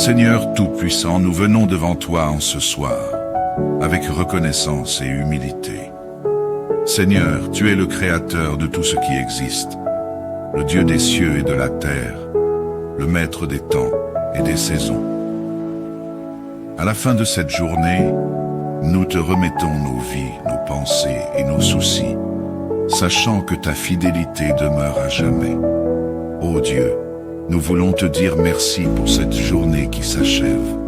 Seigneur Tout-Puissant, nous venons devant toi en ce soir, avec reconnaissance et humilité. Seigneur, tu es le Créateur de tout ce qui existe, le Dieu des cieux et de la terre, le Maître des temps et des saisons. À la fin de cette journée, nous te remettons nos vies, nos pensées et nos soucis, sachant que ta fidélité demeure à jamais. Ô Dieu, nous voulons te dire merci pour cette journée qui s'achève.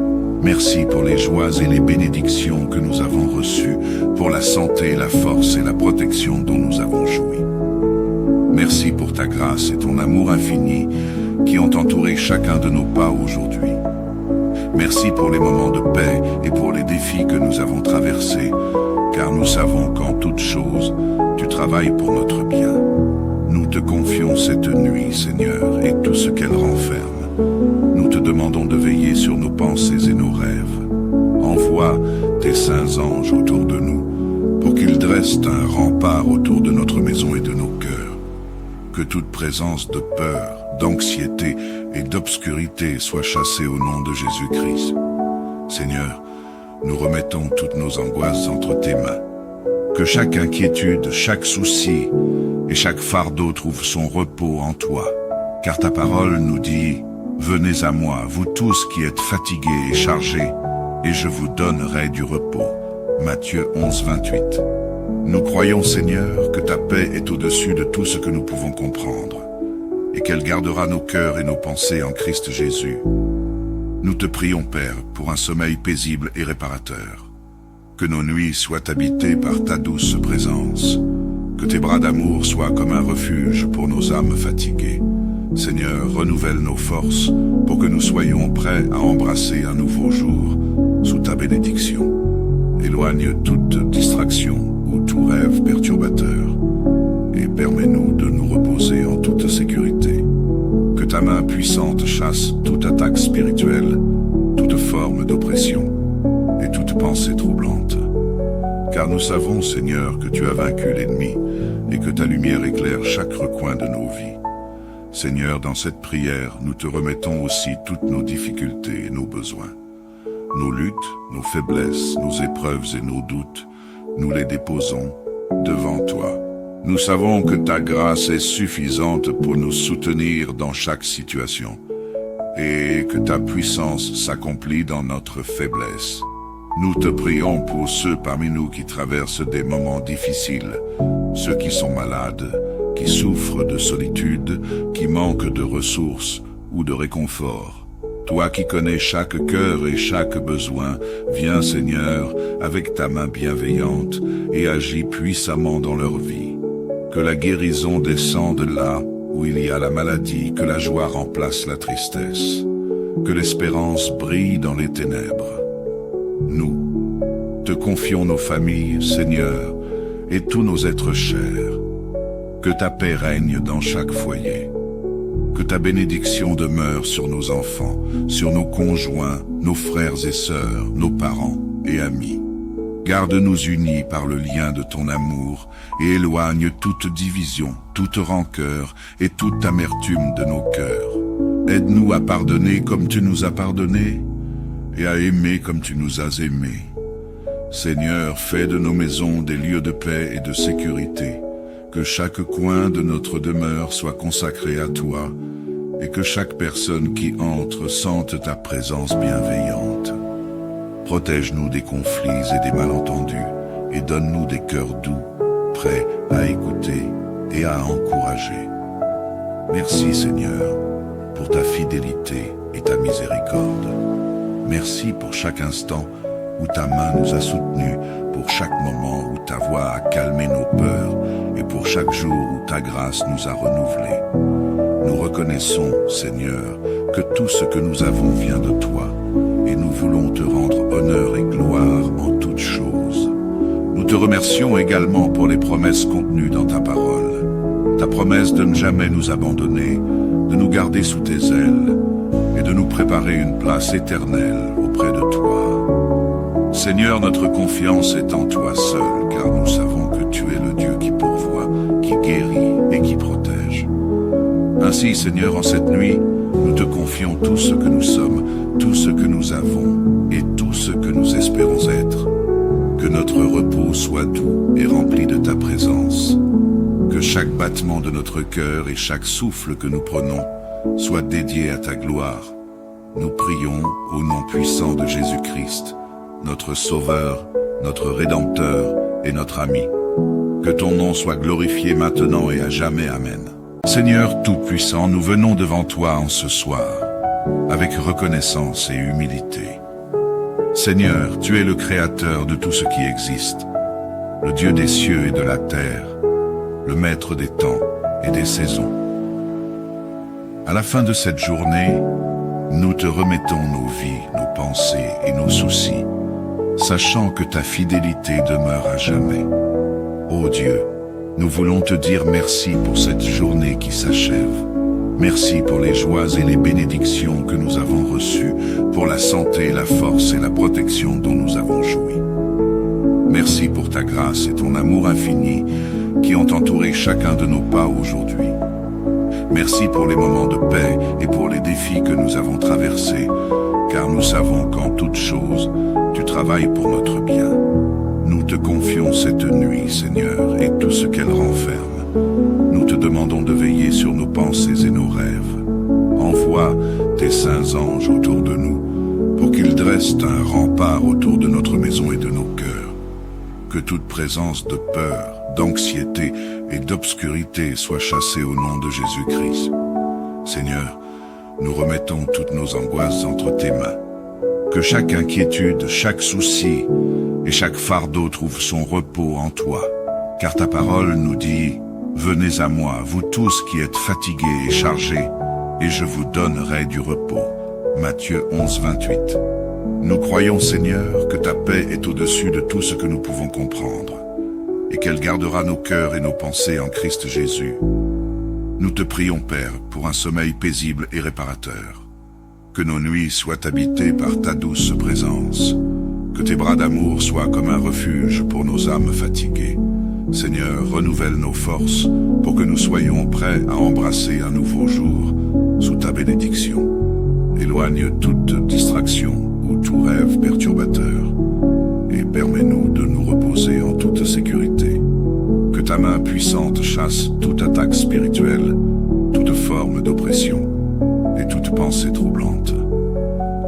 Merci pour les joies et les bénédictions que nous avons reçues, pour la santé, la force et la protection dont nous avons joui. Merci pour ta grâce et ton amour infini qui ont entouré chacun de nos pas aujourd'hui. Merci pour les moments de paix et pour les défis que nous avons traversés, car nous savons qu'en toutes choses, tu travailles pour notre bien. Nous te confions cette nuit, Seigneur, et tout ce qu'elle renferme. Nous te demandons de veiller sur nos pensées et nos rêves. Envoie tes saints anges autour de nous, pour qu'ils dressent un rempart autour de notre maison et de nos cœurs. Que toute présence de peur, d'anxiété et d'obscurité soit chassée au nom de Jésus-Christ. Seigneur, nous remettons toutes nos angoisses entre tes mains. Que chaque inquiétude, chaque souci et chaque fardeau trouve son repos en toi. Car ta parole nous dit « Venez à moi, vous tous qui êtes fatigués et chargés, et je vous donnerai du repos. » Matthieu 11, 28. Nous croyons, Seigneur, que ta paix est au-dessus de tout ce que nous pouvons comprendre, et qu'elle gardera nos cœurs et nos pensées en Christ Jésus. Nous te prions, Père, pour un sommeil paisible et réparateur. Que nos nuits soient habitées par ta douce présence. Que tes bras d'amour soient comme un refuge pour nos âmes fatiguées. Seigneur, renouvelle nos forces pour que nous soyons prêts à embrasser un nouveau jour sous ta bénédiction. Éloigne toute distraction ou tout rêve perturbateur et permets-nous de nous reposer en toute sécurité. Que ta main puissante chasse toute attaque spirituelle, toute forme d'oppression et toute pensée troublante. Car nous savons, Seigneur, que tu as vaincu l'ennemi et que ta lumière éclaire chaque recoin de nos vies. Seigneur, dans cette prière, nous te remettons aussi toutes nos difficultés et nos besoins. Nos luttes, nos faiblesses, nos épreuves et nos doutes, nous les déposons devant toi. Nous savons que ta grâce est suffisante pour nous soutenir dans chaque situation et que ta puissance s'accomplit dans notre faiblesse. Nous te prions pour ceux parmi nous qui traversent des moments difficiles, ceux qui sont malades, qui souffrent de solitude, qui manquent de ressources ou de réconfort. Toi qui connais chaque cœur et chaque besoin, viens Seigneur avec ta main bienveillante et agis puissamment dans leur vie. Que la guérison descende là où il y a la maladie, que la joie remplace la tristesse, que l'espérance brille dans les ténèbres. Nous te confions nos familles, Seigneur, et tous nos êtres chers. Que ta paix règne dans chaque foyer. Que ta bénédiction demeure sur nos enfants, sur nos conjoints, nos frères et sœurs, nos parents et amis. Garde-nous unis par le lien de ton amour et éloigne toute division, toute rancœur et toute amertume de nos cœurs. Aide-nous à pardonner comme tu nous as pardonné et à aimer comme tu nous as aimés. Seigneur, fais de nos maisons des lieux de paix et de sécurité. Que chaque coin de notre demeure soit consacré à toi et que chaque personne qui entre sente ta présence bienveillante. Protège-nous des conflits et des malentendus et donne-nous des cœurs doux, prêts à écouter et à encourager. Merci Seigneur pour ta fidélité et ta miséricorde. Merci pour chaque instant où ta main nous a soutenus, pour chaque moment où ta voix a calmé nos peurs et pour chaque jour où ta grâce nous a renouvelés. Nous reconnaissons, Seigneur, que tout ce que nous avons vient de toi et nous voulons te rendre honneur et gloire en toutes choses. Nous te remercions également pour les promesses contenues dans ta parole. Ta promesse de ne jamais nous abandonner, de nous garder sous tes ailes et de nous préparer une place éternelle auprès de toi. Seigneur, notre confiance est en toi seul, car nous savons que tu es le Dieu qui pourvoit, qui guérit et qui protège. Ainsi, Seigneur, en cette nuit, nous te confions tout ce que nous sommes, tout ce que nous avons et tout ce que nous espérons être. Que notre repos soit doux et rempli de ta présence. Que chaque battement de notre cœur et chaque souffle que nous prenons soit dédié à ta gloire. Nous prions au nom puissant de Jésus-Christ, notre Sauveur, notre Rédempteur et notre ami. Que ton nom soit glorifié maintenant et à jamais. Amen. Seigneur Tout-Puissant, nous venons devant toi en ce soir, avec reconnaissance et humilité. Seigneur, tu es le Créateur de tout ce qui existe, le Dieu des cieux et de la terre, le Maître des temps et des saisons. À la fin de cette journée, nous te remettons nos vies, nos pensées et nos soucis, sachant que ta fidélité demeure à jamais. Ô Dieu, nous voulons te dire merci pour cette journée qui s'achève. Merci pour les joies et les bénédictions que nous avons reçues, pour la santé, la force et la protection dont nous avons joui. Merci pour ta grâce et ton amour infini qui ont entouré chacun de nos pas aujourd'hui. Merci pour les moments de paix et pour les défis que nous avons traversés, car nous savons qu'en toute chose, tu travailles pour notre bien. Nous te confions cette nuit, Seigneur, et tout ce qu'elle renferme. Nous te demandons de veiller sur nos pensées et nos rêves. Envoie tes saints anges autour de nous pour qu'ils dressent un rempart autour de notre maison et de nos cœurs. Que toute présence de peur, d'anxiété et d'obscurité soit chassée au nom de Jésus-Christ. Seigneur, nous remettons toutes nos angoisses entre tes mains. Que chaque inquiétude, chaque souci et chaque fardeau trouve son repos en toi. Car ta parole nous dit « Venez à moi, vous tous qui êtes fatigués et chargés, et je vous donnerai du repos. » Matthieu 11, 28. Nous croyons, Seigneur, que ta paix est au-dessus de tout ce que nous pouvons comprendre, et qu'elle gardera nos cœurs et nos pensées en Christ Jésus. Nous te prions, Père, pour un sommeil paisible et réparateur. Que nos nuits soient habitées par ta douce présence. Que tes bras d'amour soient comme un refuge pour nos âmes fatiguées. Seigneur, renouvelle nos forces pour que nous soyons prêts à embrasser un nouveau jour sous ta bénédiction. Éloigne toute distraction ou tout rêve perturbateur et permets-nous de nous reposer en toute sécurité. Que ta main puissante chasse toute attaque spirituelle, toute forme d'oppression et toute pensée troublante.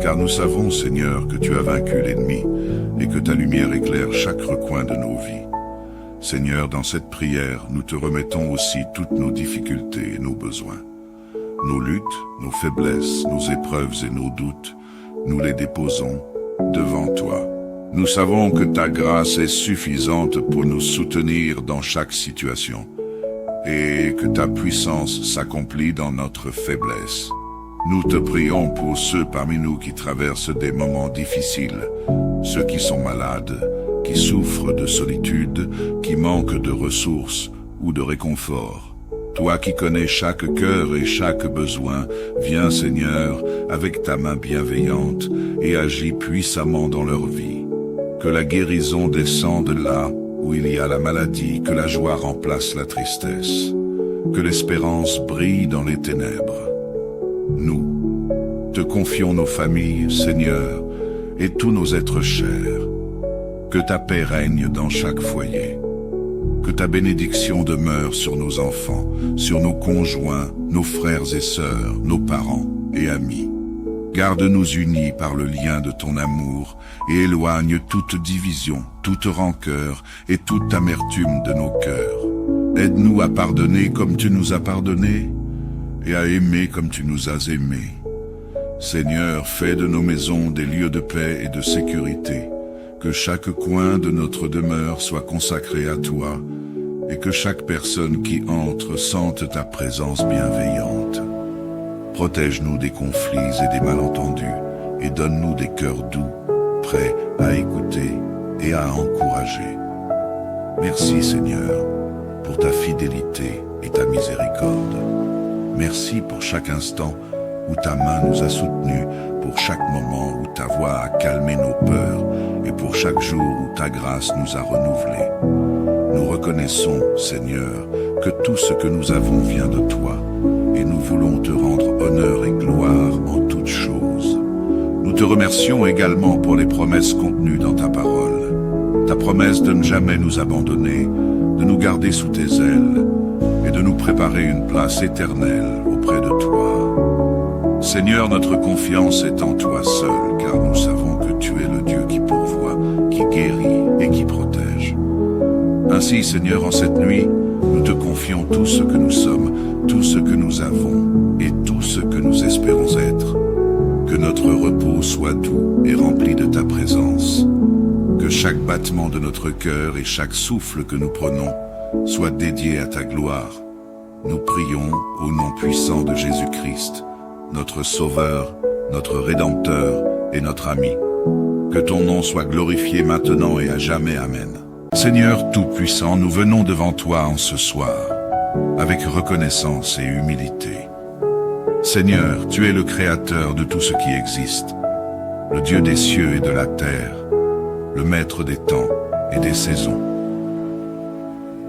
Car nous savons, Seigneur, que tu as vaincu l'ennemi et que ta lumière éclaire chaque recoin de nos vies. Seigneur, dans cette prière, nous te remettons aussi toutes nos difficultés et nos besoins. Nos luttes, nos faiblesses, nos épreuves et nos doutes, nous les déposons devant toi. Nous savons que ta grâce est suffisante pour nous soutenir dans chaque situation et que ta puissance s'accomplit dans notre faiblesse. Nous te prions pour ceux parmi nous qui traversent des moments difficiles, ceux qui sont malades, qui souffrent de solitude, qui manquent de ressources ou de réconfort. Toi qui connais chaque cœur et chaque besoin, viens Seigneur avec ta main bienveillante et agis puissamment dans leur vie. Que la guérison descende là où il y a la maladie, que la joie remplace la tristesse, que l'espérance brille dans les ténèbres. Nous te confions nos familles, Seigneur, et tous nos êtres chers. Que ta paix règne dans chaque foyer. Que ta bénédiction demeure sur nos enfants, sur nos conjoints, nos frères et sœurs, nos parents et amis. Garde-nous unis par le lien de ton amour et éloigne toute division, toute rancœur et toute amertume de nos cœurs. Aide-nous à pardonner comme tu nous as pardonné et à aimer comme tu nous as aimés. Seigneur, fais de nos maisons des lieux de paix et de sécurité. Que chaque coin de notre demeure soit consacré à toi et que chaque personne qui entre sente ta présence bienveillante. Protège-nous des conflits et des malentendus et donne-nous des cœurs doux, prêts à écouter et à encourager. Merci Seigneur pour ta fidélité et ta miséricorde. Merci pour chaque instant où ta main nous a soutenus, pour chaque moment où ta voix a calmé nos peurs et pour chaque jour où ta grâce nous a renouvelés. Nous reconnaissons, Seigneur, que tout ce que nous avons vient de toi et nous voulons te rendre honneur et gloire en toutes choses. te remercions également pour les promesses contenues dans ta parole. Ta promesse de ne jamais nous abandonner, de nous garder sous tes ailes et de nous préparer une place éternelle auprès de toi. Seigneur, notre confiance est en toi seul, car nous savons que tu es le Dieu qui pourvoit, qui guérit et qui protège. Ainsi, Seigneur, en cette nuit, nous te confions tout ce que nous sommes, tout ce que nous avons et tout ce que nous espérons être. Que notre repos soit doux et rempli de ta présence. Que chaque battement de notre cœur et chaque souffle que nous prenons soit dédié à ta gloire. Nous prions au nom puissant de Jésus-Christ, notre Sauveur, notre Rédempteur et notre ami. Que ton nom soit glorifié maintenant et à jamais. Amen. Seigneur Tout-Puissant, nous venons devant toi en ce soir, avec reconnaissance et humilité. Seigneur, tu es le Créateur de tout ce qui existe, le Dieu des cieux et de la terre, le Maître des temps et des saisons.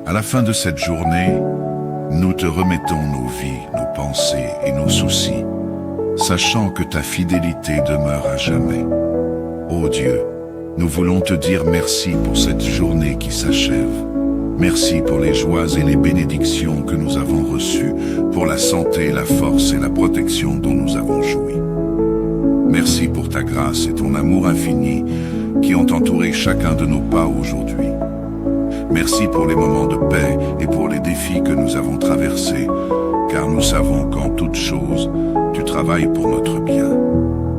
À la fin de cette journée, nous te remettons nos vies, nos pensées et nos soucis, sachant que ta fidélité demeure à jamais. Ô Dieu, nous voulons te dire merci pour cette journée qui s'achève. Merci pour les joies et les bénédictions que nous avons reçues, pour la santé, la force et la protection dont nous avons joui. Merci pour ta grâce et ton amour infini qui ont entouré chacun de nos pas aujourd'hui. Merci pour les moments de paix et pour les défis que nous avons traversés, car nous savons qu'en toutes choses, tu travailles pour notre bien.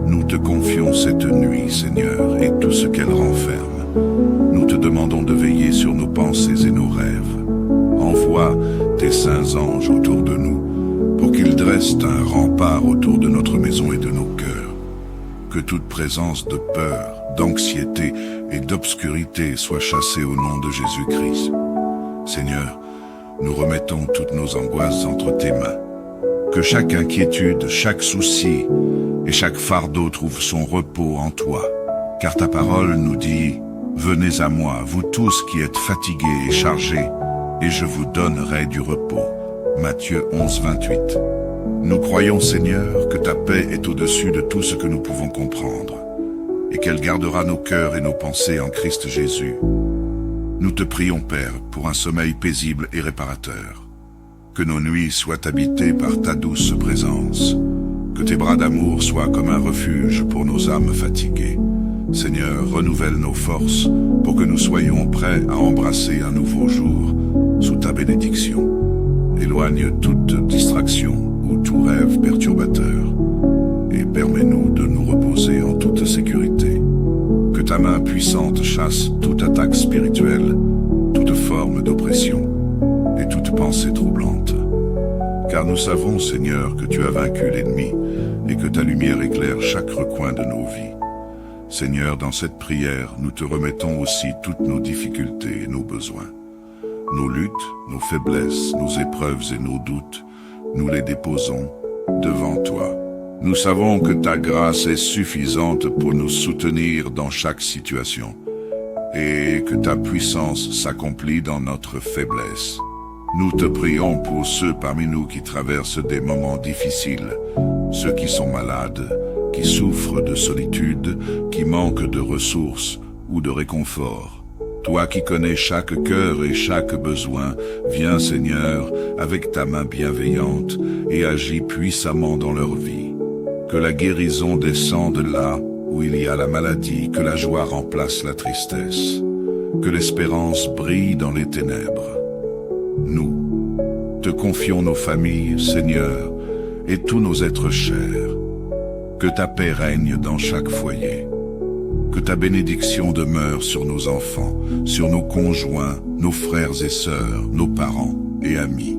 Nous te confions cette nuit, Seigneur, et tout ce qu'elle renferme. Nous te demandons de veiller sur nos pensées et nos rêves. Envoie tes saints anges autour de nous, pour qu'ils dressent un rempart autour de notre maison et de nos cœurs. Que toute présence de peur, d'anxiété et d'obscurité soit chassée au nom de Jésus-Christ. Seigneur, nous remettons toutes nos angoisses entre tes mains. Que chaque inquiétude, chaque souci et chaque fardeau trouve son repos en toi. Car ta parole nous dit « Venez à moi, vous tous qui êtes fatigués et chargés, et je vous donnerai du repos. » Matthieu 11, 28. Nous croyons, Seigneur, que ta paix est au-dessus de tout ce que nous pouvons comprendre, et qu'elle gardera nos cœurs et nos pensées en Christ Jésus. Nous te prions, Père, pour un sommeil paisible et réparateur. Que nos nuits soient habitées par ta douce présence. Que tes bras d'amour soient comme un refuge pour nos âmes fatiguées. Seigneur, renouvelle nos forces pour que nous soyons prêts à embrasser un nouveau jour sous ta bénédiction. Éloigne toute distraction ou tout rêve perturbateur et permets-nous de nous reposer en toute sécurité. Que ta main puissante chasse toute attaque spirituelle, toute forme d'oppression et toute pensée troublante. Car nous savons, Seigneur, que tu as vaincu l'ennemi et que ta lumière éclaire chaque recoin de nos vies. Seigneur, dans cette prière, nous te remettons aussi toutes nos difficultés et nos besoins. Nos luttes, nos faiblesses, nos épreuves et nos doutes, nous les déposons devant toi. Nous savons que ta grâce est suffisante pour nous soutenir dans chaque situation et que ta puissance s'accomplit dans notre faiblesse. Nous te prions pour ceux parmi nous qui traversent des moments difficiles, ceux qui sont malades, qui souffrent de solitude, qui manquent de ressources ou de réconfort. Toi qui connais chaque cœur et chaque besoin, viens Seigneur avec ta main bienveillante et agis puissamment dans leur vie. Que la guérison descende là où il y a la maladie, que la joie remplace la tristesse, que l'espérance brille dans les ténèbres. Nous te confions nos familles, Seigneur, et tous nos êtres chers. Que ta paix règne dans chaque foyer. Que ta bénédiction demeure sur nos enfants, sur nos conjoints, nos frères et sœurs, nos parents et amis.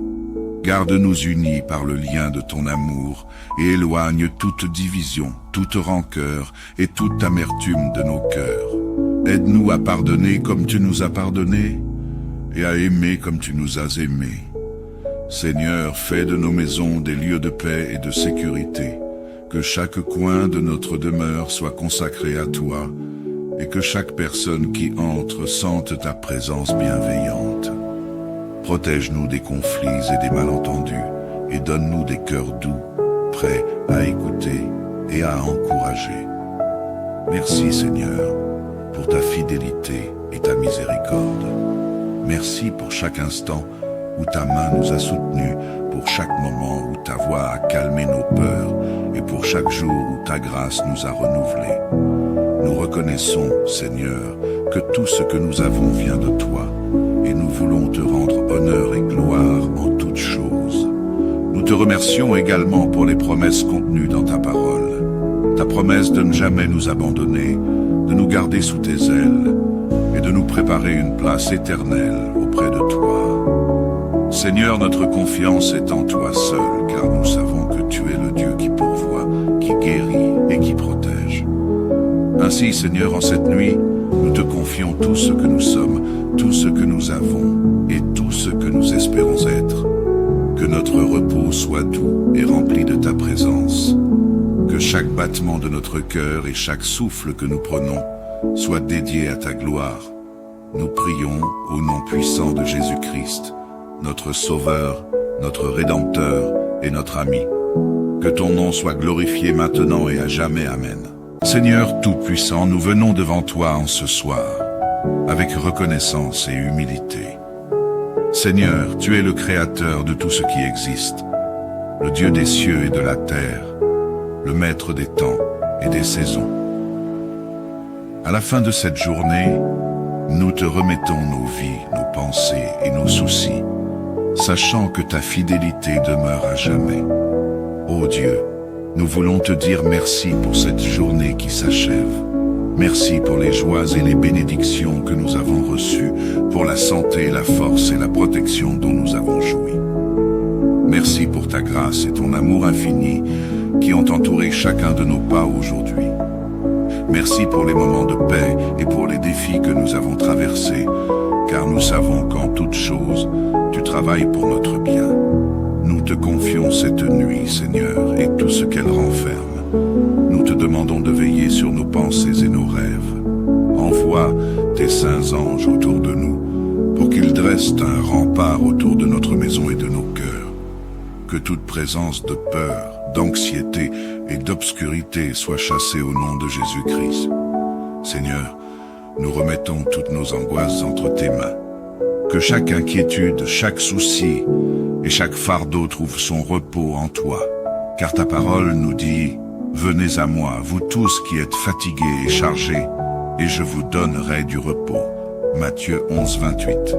Garde-nous unis par le lien de ton amour et éloigne toute division, toute rancœur et toute amertume de nos cœurs. Aide-nous à pardonner comme tu nous as pardonnés et à aimer comme tu nous as aimés. Seigneur, fais de nos maisons des lieux de paix et de sécurité. Que chaque coin de notre demeure soit consacré à toi et que chaque personne qui entre sente ta présence bienveillante. Protège-nous des conflits et des malentendus et donne-nous des cœurs doux, prêts à écouter et à encourager. Merci Seigneur, pour ta fidélité et ta miséricorde. Merci pour chaque instant où ta main nous a soutenus, pour chaque moment où ta voix a calmé nos peurs et pour chaque jour où ta grâce nous a renouvelés. Nous reconnaissons, Seigneur, que tout ce que nous avons vient de toi et nous voulons te rendre honneur et gloire en toutes choses. Nous te remercions également pour les promesses contenues dans ta parole. Ta promesse de ne jamais nous abandonner, de nous garder sous tes ailes et de nous préparer une place éternelle auprès de toi. Seigneur, notre confiance est en toi seul, car nous savons que tu es le Dieu qui pourvoit, qui guérit et qui protège. Ainsi, Seigneur, en cette nuit, nous te confions tout ce que nous sommes, tout ce que nous avons et tout ce que nous espérons être. Que notre repos soit doux et rempli de ta présence. Que chaque battement de notre cœur et chaque souffle que nous prenons soit dédié à ta gloire. Nous prions au nom puissant de Jésus-Christ, notre Sauveur, notre Rédempteur et notre ami. Que ton nom soit glorifié maintenant et à jamais. Amen. Seigneur Tout-Puissant, nous venons devant toi en ce soir, avec reconnaissance et humilité. Seigneur, tu es le Créateur de tout ce qui existe, le Dieu des cieux et de la terre, le Maître des temps et des saisons. À la fin de cette journée, nous te remettons nos vies, nos pensées et nos soucis, sachant que ta fidélité demeure à jamais. Ô Dieu, nous voulons te dire merci pour cette journée qui s'achève. Merci pour les joies et les bénédictions que nous avons reçues, pour la santé, la force et la protection dont nous avons joui. Merci pour ta grâce et ton amour infini qui ont entouré chacun de nos pas aujourd'hui. Merci pour les moments de paix et pour les défis que nous avons traversés, car nous savons qu'en toutes choses, tu travailles pour notre bien. Nous te confions cette nuit, Seigneur, et tout ce qu'elle renferme. Nous te demandons de veiller sur nos pensées et nos rêves. Envoie tes saints anges autour de nous, pour qu'ils dressent un rempart autour de notre maison et de nos cœurs. Que toute présence de peur, d'anxiété et d'obscurité soit chassée au nom de Jésus-Christ. Seigneur, nous remettons toutes nos angoisses entre tes mains. Que chaque inquiétude, chaque souci et chaque fardeau trouve son repos en toi. Car ta parole nous dit « Venez à moi, vous tous qui êtes fatigués et chargés, et je vous donnerai du repos. » Matthieu 11, 28.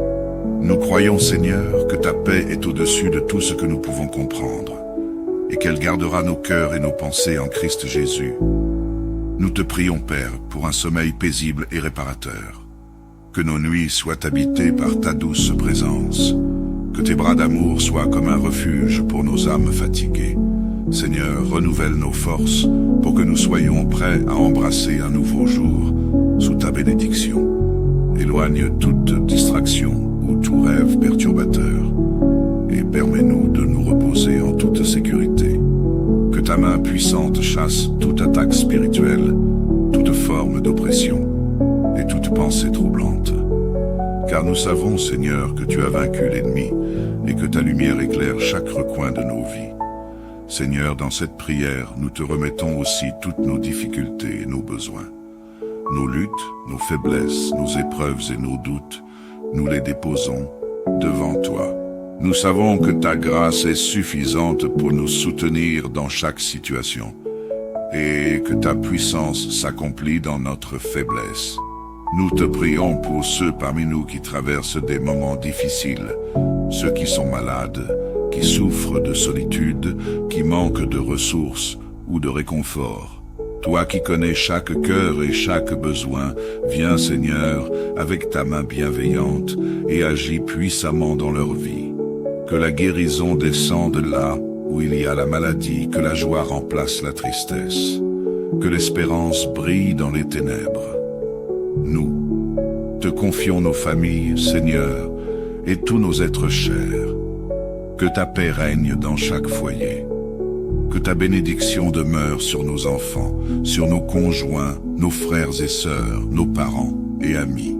Nous croyons, Seigneur, que ta paix est au-dessus de tout ce que nous pouvons comprendre, et qu'elle gardera nos cœurs et nos pensées en Christ Jésus. Nous te prions, Père, pour un sommeil paisible et réparateur. Que nos nuits soient habitées par ta douce présence. Que tes bras d'amour soient comme un refuge pour nos âmes fatiguées. Seigneur, renouvelle nos forces pour que nous soyons prêts à embrasser un nouveau jour sous ta bénédiction. Éloigne toute distraction ou tout rêve perturbateur et permets-nous de nous reposer en toute sécurité. Que ta main puissante chasse toute attaque spirituelle, toute forme d'oppression et toute pensée troublante. Car nous savons, Seigneur, que tu as vaincu l'ennemi et que ta lumière éclaire chaque recoin de nos vies. Seigneur, dans cette prière, nous te remettons aussi toutes nos difficultés et nos besoins. Nos luttes, nos faiblesses, nos épreuves et nos doutes, nous les déposons devant toi. Nous savons que ta grâce est suffisante pour nous soutenir dans chaque situation et que ta puissance s'accomplit dans notre faiblesse. Nous te prions pour ceux parmi nous qui traversent des moments difficiles, ceux qui sont malades, qui souffrent de solitude, qui manquent de ressources ou de réconfort. Toi qui connais chaque cœur et chaque besoin, viens Seigneur avec ta main bienveillante et agis puissamment dans leur vie. Que la guérison descende là où il y a la maladie, que la joie remplace la tristesse, que l'espérance brille dans les ténèbres. Nous te confions nos familles, Seigneur, et tous nos êtres chers. Que ta paix règne dans chaque foyer. Que ta bénédiction demeure sur nos enfants, sur nos conjoints, nos frères et sœurs, nos parents et amis.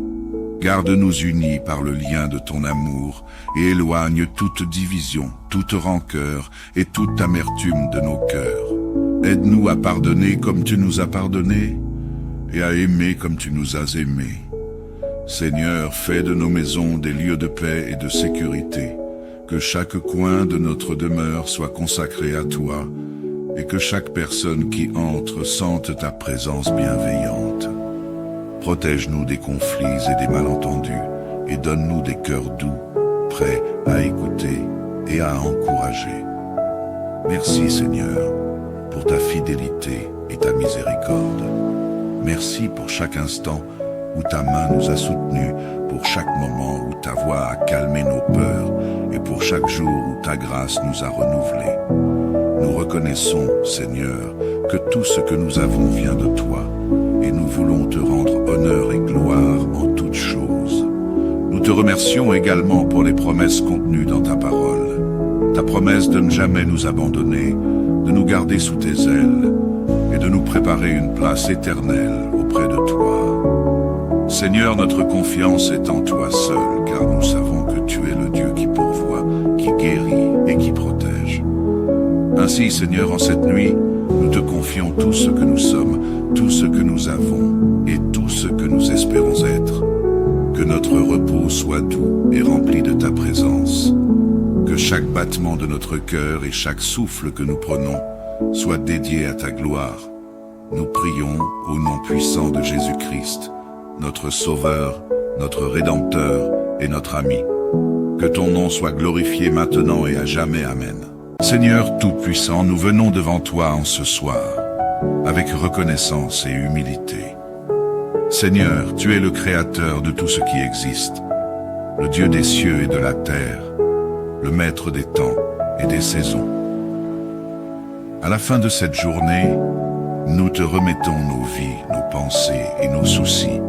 Garde-nous unis par le lien de ton amour et éloigne toute division, toute rancœur et toute amertume de nos cœurs. Aide-nous à pardonner comme tu nous as pardonné et à aimer comme tu nous as aimés. Seigneur, fais de nos maisons des lieux de paix et de sécurité, que chaque coin de notre demeure soit consacré à toi, et que chaque personne qui entre sente ta présence bienveillante. Protège-nous des conflits et des malentendus, et donne-nous des cœurs doux, prêts à écouter et à encourager. Merci Seigneur, pour ta fidélité et ta miséricorde. Merci pour chaque instant où ta main nous a soutenus, pour chaque moment où ta voix a calmé nos peurs, et pour chaque jour où ta grâce nous a renouvelés. Nous reconnaissons, Seigneur, que tout ce que nous avons vient de toi, et nous voulons te rendre honneur et gloire en toutes choses. Nous te remercions également pour les promesses contenues dans ta parole. Ta promesse de ne jamais nous abandonner, de nous garder sous tes ailes, et de nous préparer une place éternelle auprès de toi. Seigneur, notre confiance est en toi seul, car nous savons que tu es le Dieu qui pourvoit, qui guérit et qui protège. Ainsi, Seigneur, en cette nuit, nous te confions tout ce que nous sommes, tout ce que nous avons et tout ce que nous espérons être. Que notre repos soit doux et rempli de ta présence. Que chaque battement de notre cœur et chaque souffle que nous prenons soit dédié à ta gloire. Nous prions au nom puissant de Jésus-Christ, notre Sauveur, notre Rédempteur et notre ami. Que ton nom soit glorifié maintenant et à jamais. Amen. Seigneur Tout-Puissant, nous venons devant toi en ce soir, avec reconnaissance et humilité. Seigneur, tu es le Créateur de tout ce qui existe, le Dieu des cieux et de la terre, le Maître des temps et des saisons. À la fin de cette journée, nous te remettons nos vies, nos pensées et nos soucis,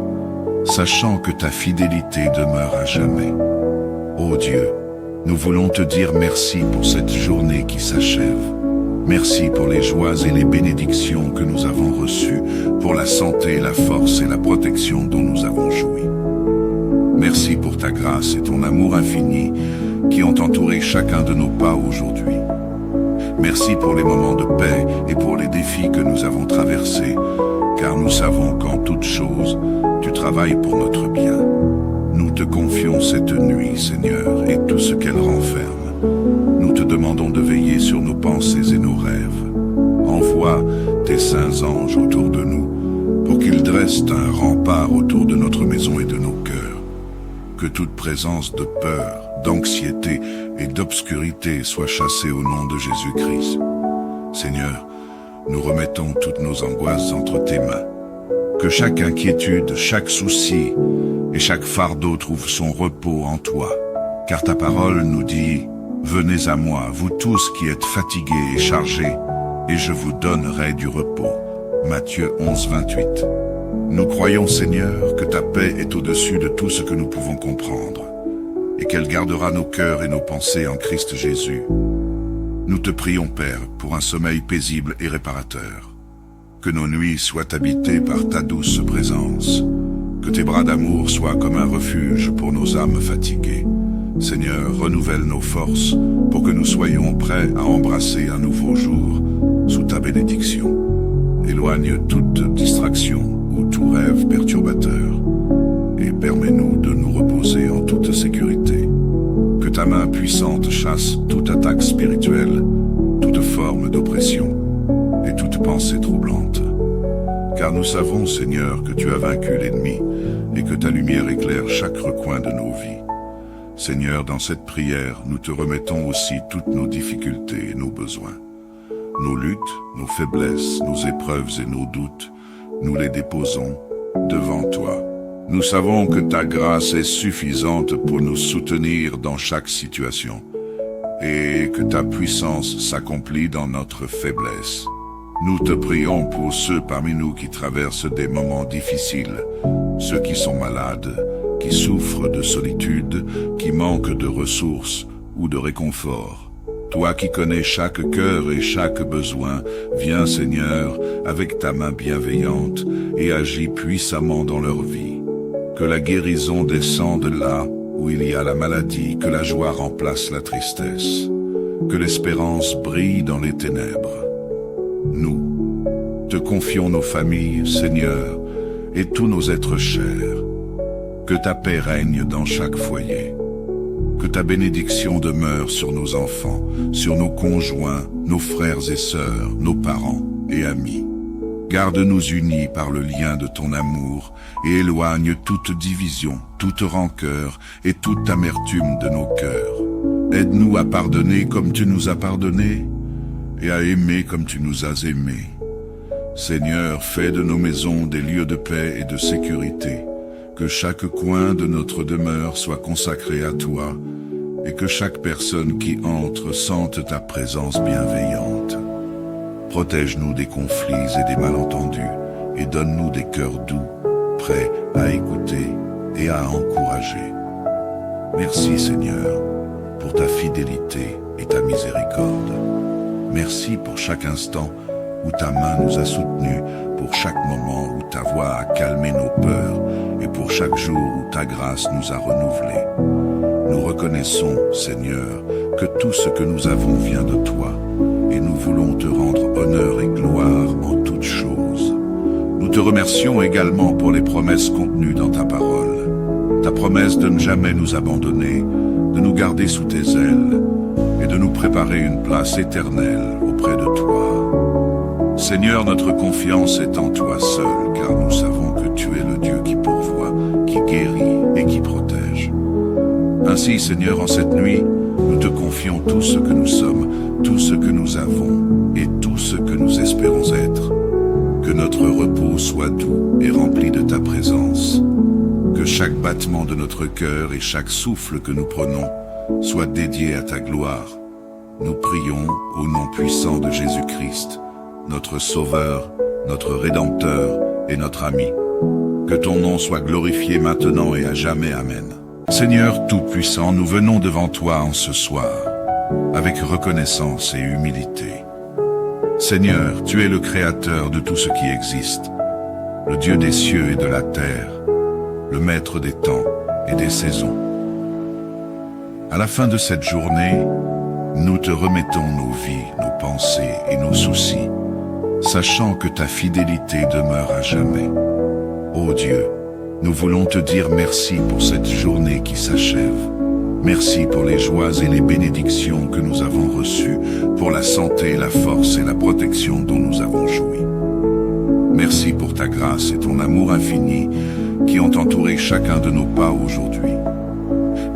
sachant que ta fidélité demeure à jamais. Ô Dieu, nous voulons te dire merci pour cette journée qui s'achève. Merci pour les joies et les bénédictions que nous avons reçues, pour la santé, la force et la protection dont nous avons joui. Merci pour ta grâce et ton amour infini qui ont entouré chacun de nos pas aujourd'hui. Merci pour les moments de paix et pour les défis que nous avons traversés, car nous savons qu'en toutes choses, tu travailles pour notre bien. Nous te confions cette nuit, Seigneur, et tout ce qu'elle renferme. Nous te demandons de veiller sur nos pensées et nos rêves. Envoie tes saints anges autour de nous, pour qu'ils dressent un rempart autour de notre maison et de nos cœurs. Que toute présence de peur, d'anxiété et d'obscurité soit chassée au nom de Jésus-Christ. Seigneur, nous remettons toutes nos angoisses entre tes mains. Que chaque inquiétude, chaque souci et chaque fardeau trouve son repos en toi. Car ta parole nous dit « Venez à moi, vous tous qui êtes fatigués et chargés, et je vous donnerai du repos. » Matthieu 11, 28. Nous croyons, Seigneur, que ta paix est au-dessus de tout ce que nous pouvons comprendre, et qu'elle gardera nos cœurs et nos pensées en Christ Jésus. Nous te prions, Père, pour un sommeil paisible et réparateur. Que nos nuits soient habitées par ta douce présence. Que tes bras d'amour soient comme un refuge pour nos âmes fatiguées. Seigneur, renouvelle nos forces pour que nous soyons prêts à embrasser un nouveau jour sous ta bénédiction. Éloigne toute distraction ou tout rêve perturbateur et permets-nous de nous reposer en toute sécurité. Que ta main puissante chasse toute attaque spirituelle, toute forme d'oppression et toute pensée troublante. Car nous savons, Seigneur, que tu as vaincu l'ennemi et que ta lumière éclaire chaque recoin de nos vies. Seigneur, dans cette prière, nous te remettons aussi toutes nos difficultés et nos besoins. Nos luttes, nos faiblesses, nos épreuves et nos doutes, nous les déposons devant toi. Nous savons que ta grâce est suffisante pour nous soutenir dans chaque situation et que ta puissance s'accomplit dans notre faiblesse. Nous te prions pour ceux parmi nous qui traversent des moments difficiles, ceux qui sont malades, qui souffrent de solitude, qui manquent de ressources ou de réconfort. Toi qui connais chaque cœur et chaque besoin, viens Seigneur avec ta main bienveillante et agis puissamment dans leur vie. Que la guérison descende là où il y a la maladie, que la joie remplace la tristesse, que l'espérance brille dans les ténèbres. Nous te confions nos familles, Seigneur, et tous nos êtres chers. Que ta paix règne dans chaque foyer. Que ta bénédiction demeure sur nos enfants, sur nos conjoints, nos frères et sœurs, nos parents et amis. Garde-nous unis par le lien de ton amour et éloigne toute division, toute rancœur et toute amertume de nos cœurs. Aide-nous à pardonner comme tu nous as pardonné et à aimer comme tu nous as aimés. Seigneur, fais de nos maisons des lieux de paix et de sécurité. Que chaque coin de notre demeure soit consacré à toi et que chaque personne qui entre sente ta présence bienveillante. Protège-nous des conflits et des malentendus et donne-nous des cœurs doux, prêts à écouter et à encourager. Merci Seigneur pour ta fidélité et ta miséricorde. Merci pour chaque instant où ta main nous a soutenus, pour chaque moment où ta voix a calmé nos peurs et pour chaque jour où ta grâce nous a renouvelés. Nous reconnaissons, Seigneur, que tout ce que nous avons vient de toi et nous voulons te rendre honneur et gloire en toutes choses. Nous te remercions également pour les promesses contenues dans ta parole. Ta promesse de ne jamais nous abandonner, de nous garder sous tes ailes et de nous préparer une place éternelle auprès de toi. Seigneur, notre confiance est en toi seul, car nous savons que tu es le Dieu qui pourvoit, qui guérit et qui protège. Ainsi, Seigneur, en cette nuit, nous te confions tout ce que nous sommes, tout ce que nous avons et tout ce que nous espérons être. Que notre repos soit doux et rempli de ta présence. Que chaque battement de notre cœur et chaque souffle que nous prenons soit dédié à ta gloire. Nous prions au nom puissant de Jésus-Christ, notre Sauveur, notre Rédempteur et notre ami. Que ton nom soit glorifié maintenant et à jamais. Amen. Seigneur Tout-Puissant, nous venons devant toi en ce soir, avec reconnaissance et humilité. Seigneur, tu es le Créateur de tout ce qui existe, le Dieu des cieux et de la terre, le Maître des temps et des saisons. À la fin de cette journée, nous te remettons nos vies, nos pensées et nos soucis, sachant que ta fidélité demeure à jamais. Ô Dieu, nous voulons te dire merci pour cette journée qui s'achève. Merci pour les joies et les bénédictions que nous avons reçues, pour la santé, la force et la protection dont nous avons joui. Merci pour ta grâce et ton amour infini qui ont entouré chacun de nos pas aujourd'hui.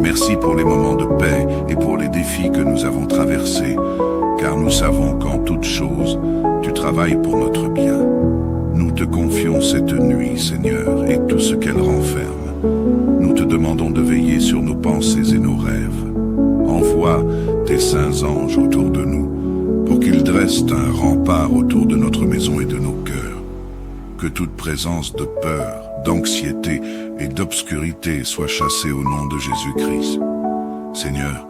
Merci pour les moments de paix et pour les défis que nous avons traversés, car nous savons qu'en toutes choses, tu travailles pour notre bien. Nous te confions cette nuit, Seigneur, et tout ce qu'elle renferme. Nous te demandons de veiller sur nos pensées et nos rêves. Envoie tes saints anges autour de nous, pour qu'ils dressent un rempart autour de notre maison et de nos cœurs. Que toute présence de peur, d'anxiété et d'obscurité soit chassée au nom de Jésus-Christ. Seigneur,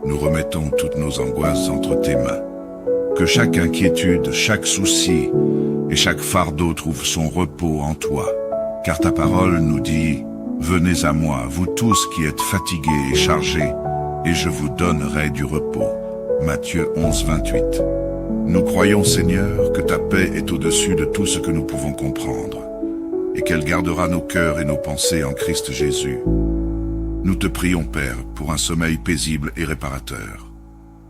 nous remettons toutes nos angoisses entre tes mains. Que chaque inquiétude, chaque souci et chaque fardeau trouve son repos en toi. Car ta parole nous dit, « Venez à moi, vous tous qui êtes fatigués et chargés, et je vous donnerai du repos. » Matthieu 11, 28. Nous croyons, Seigneur, que ta paix est au-dessus de tout ce que nous pouvons comprendre, et qu'elle gardera nos cœurs et nos pensées en Christ Jésus. Nous te prions, Père, pour un sommeil paisible et réparateur.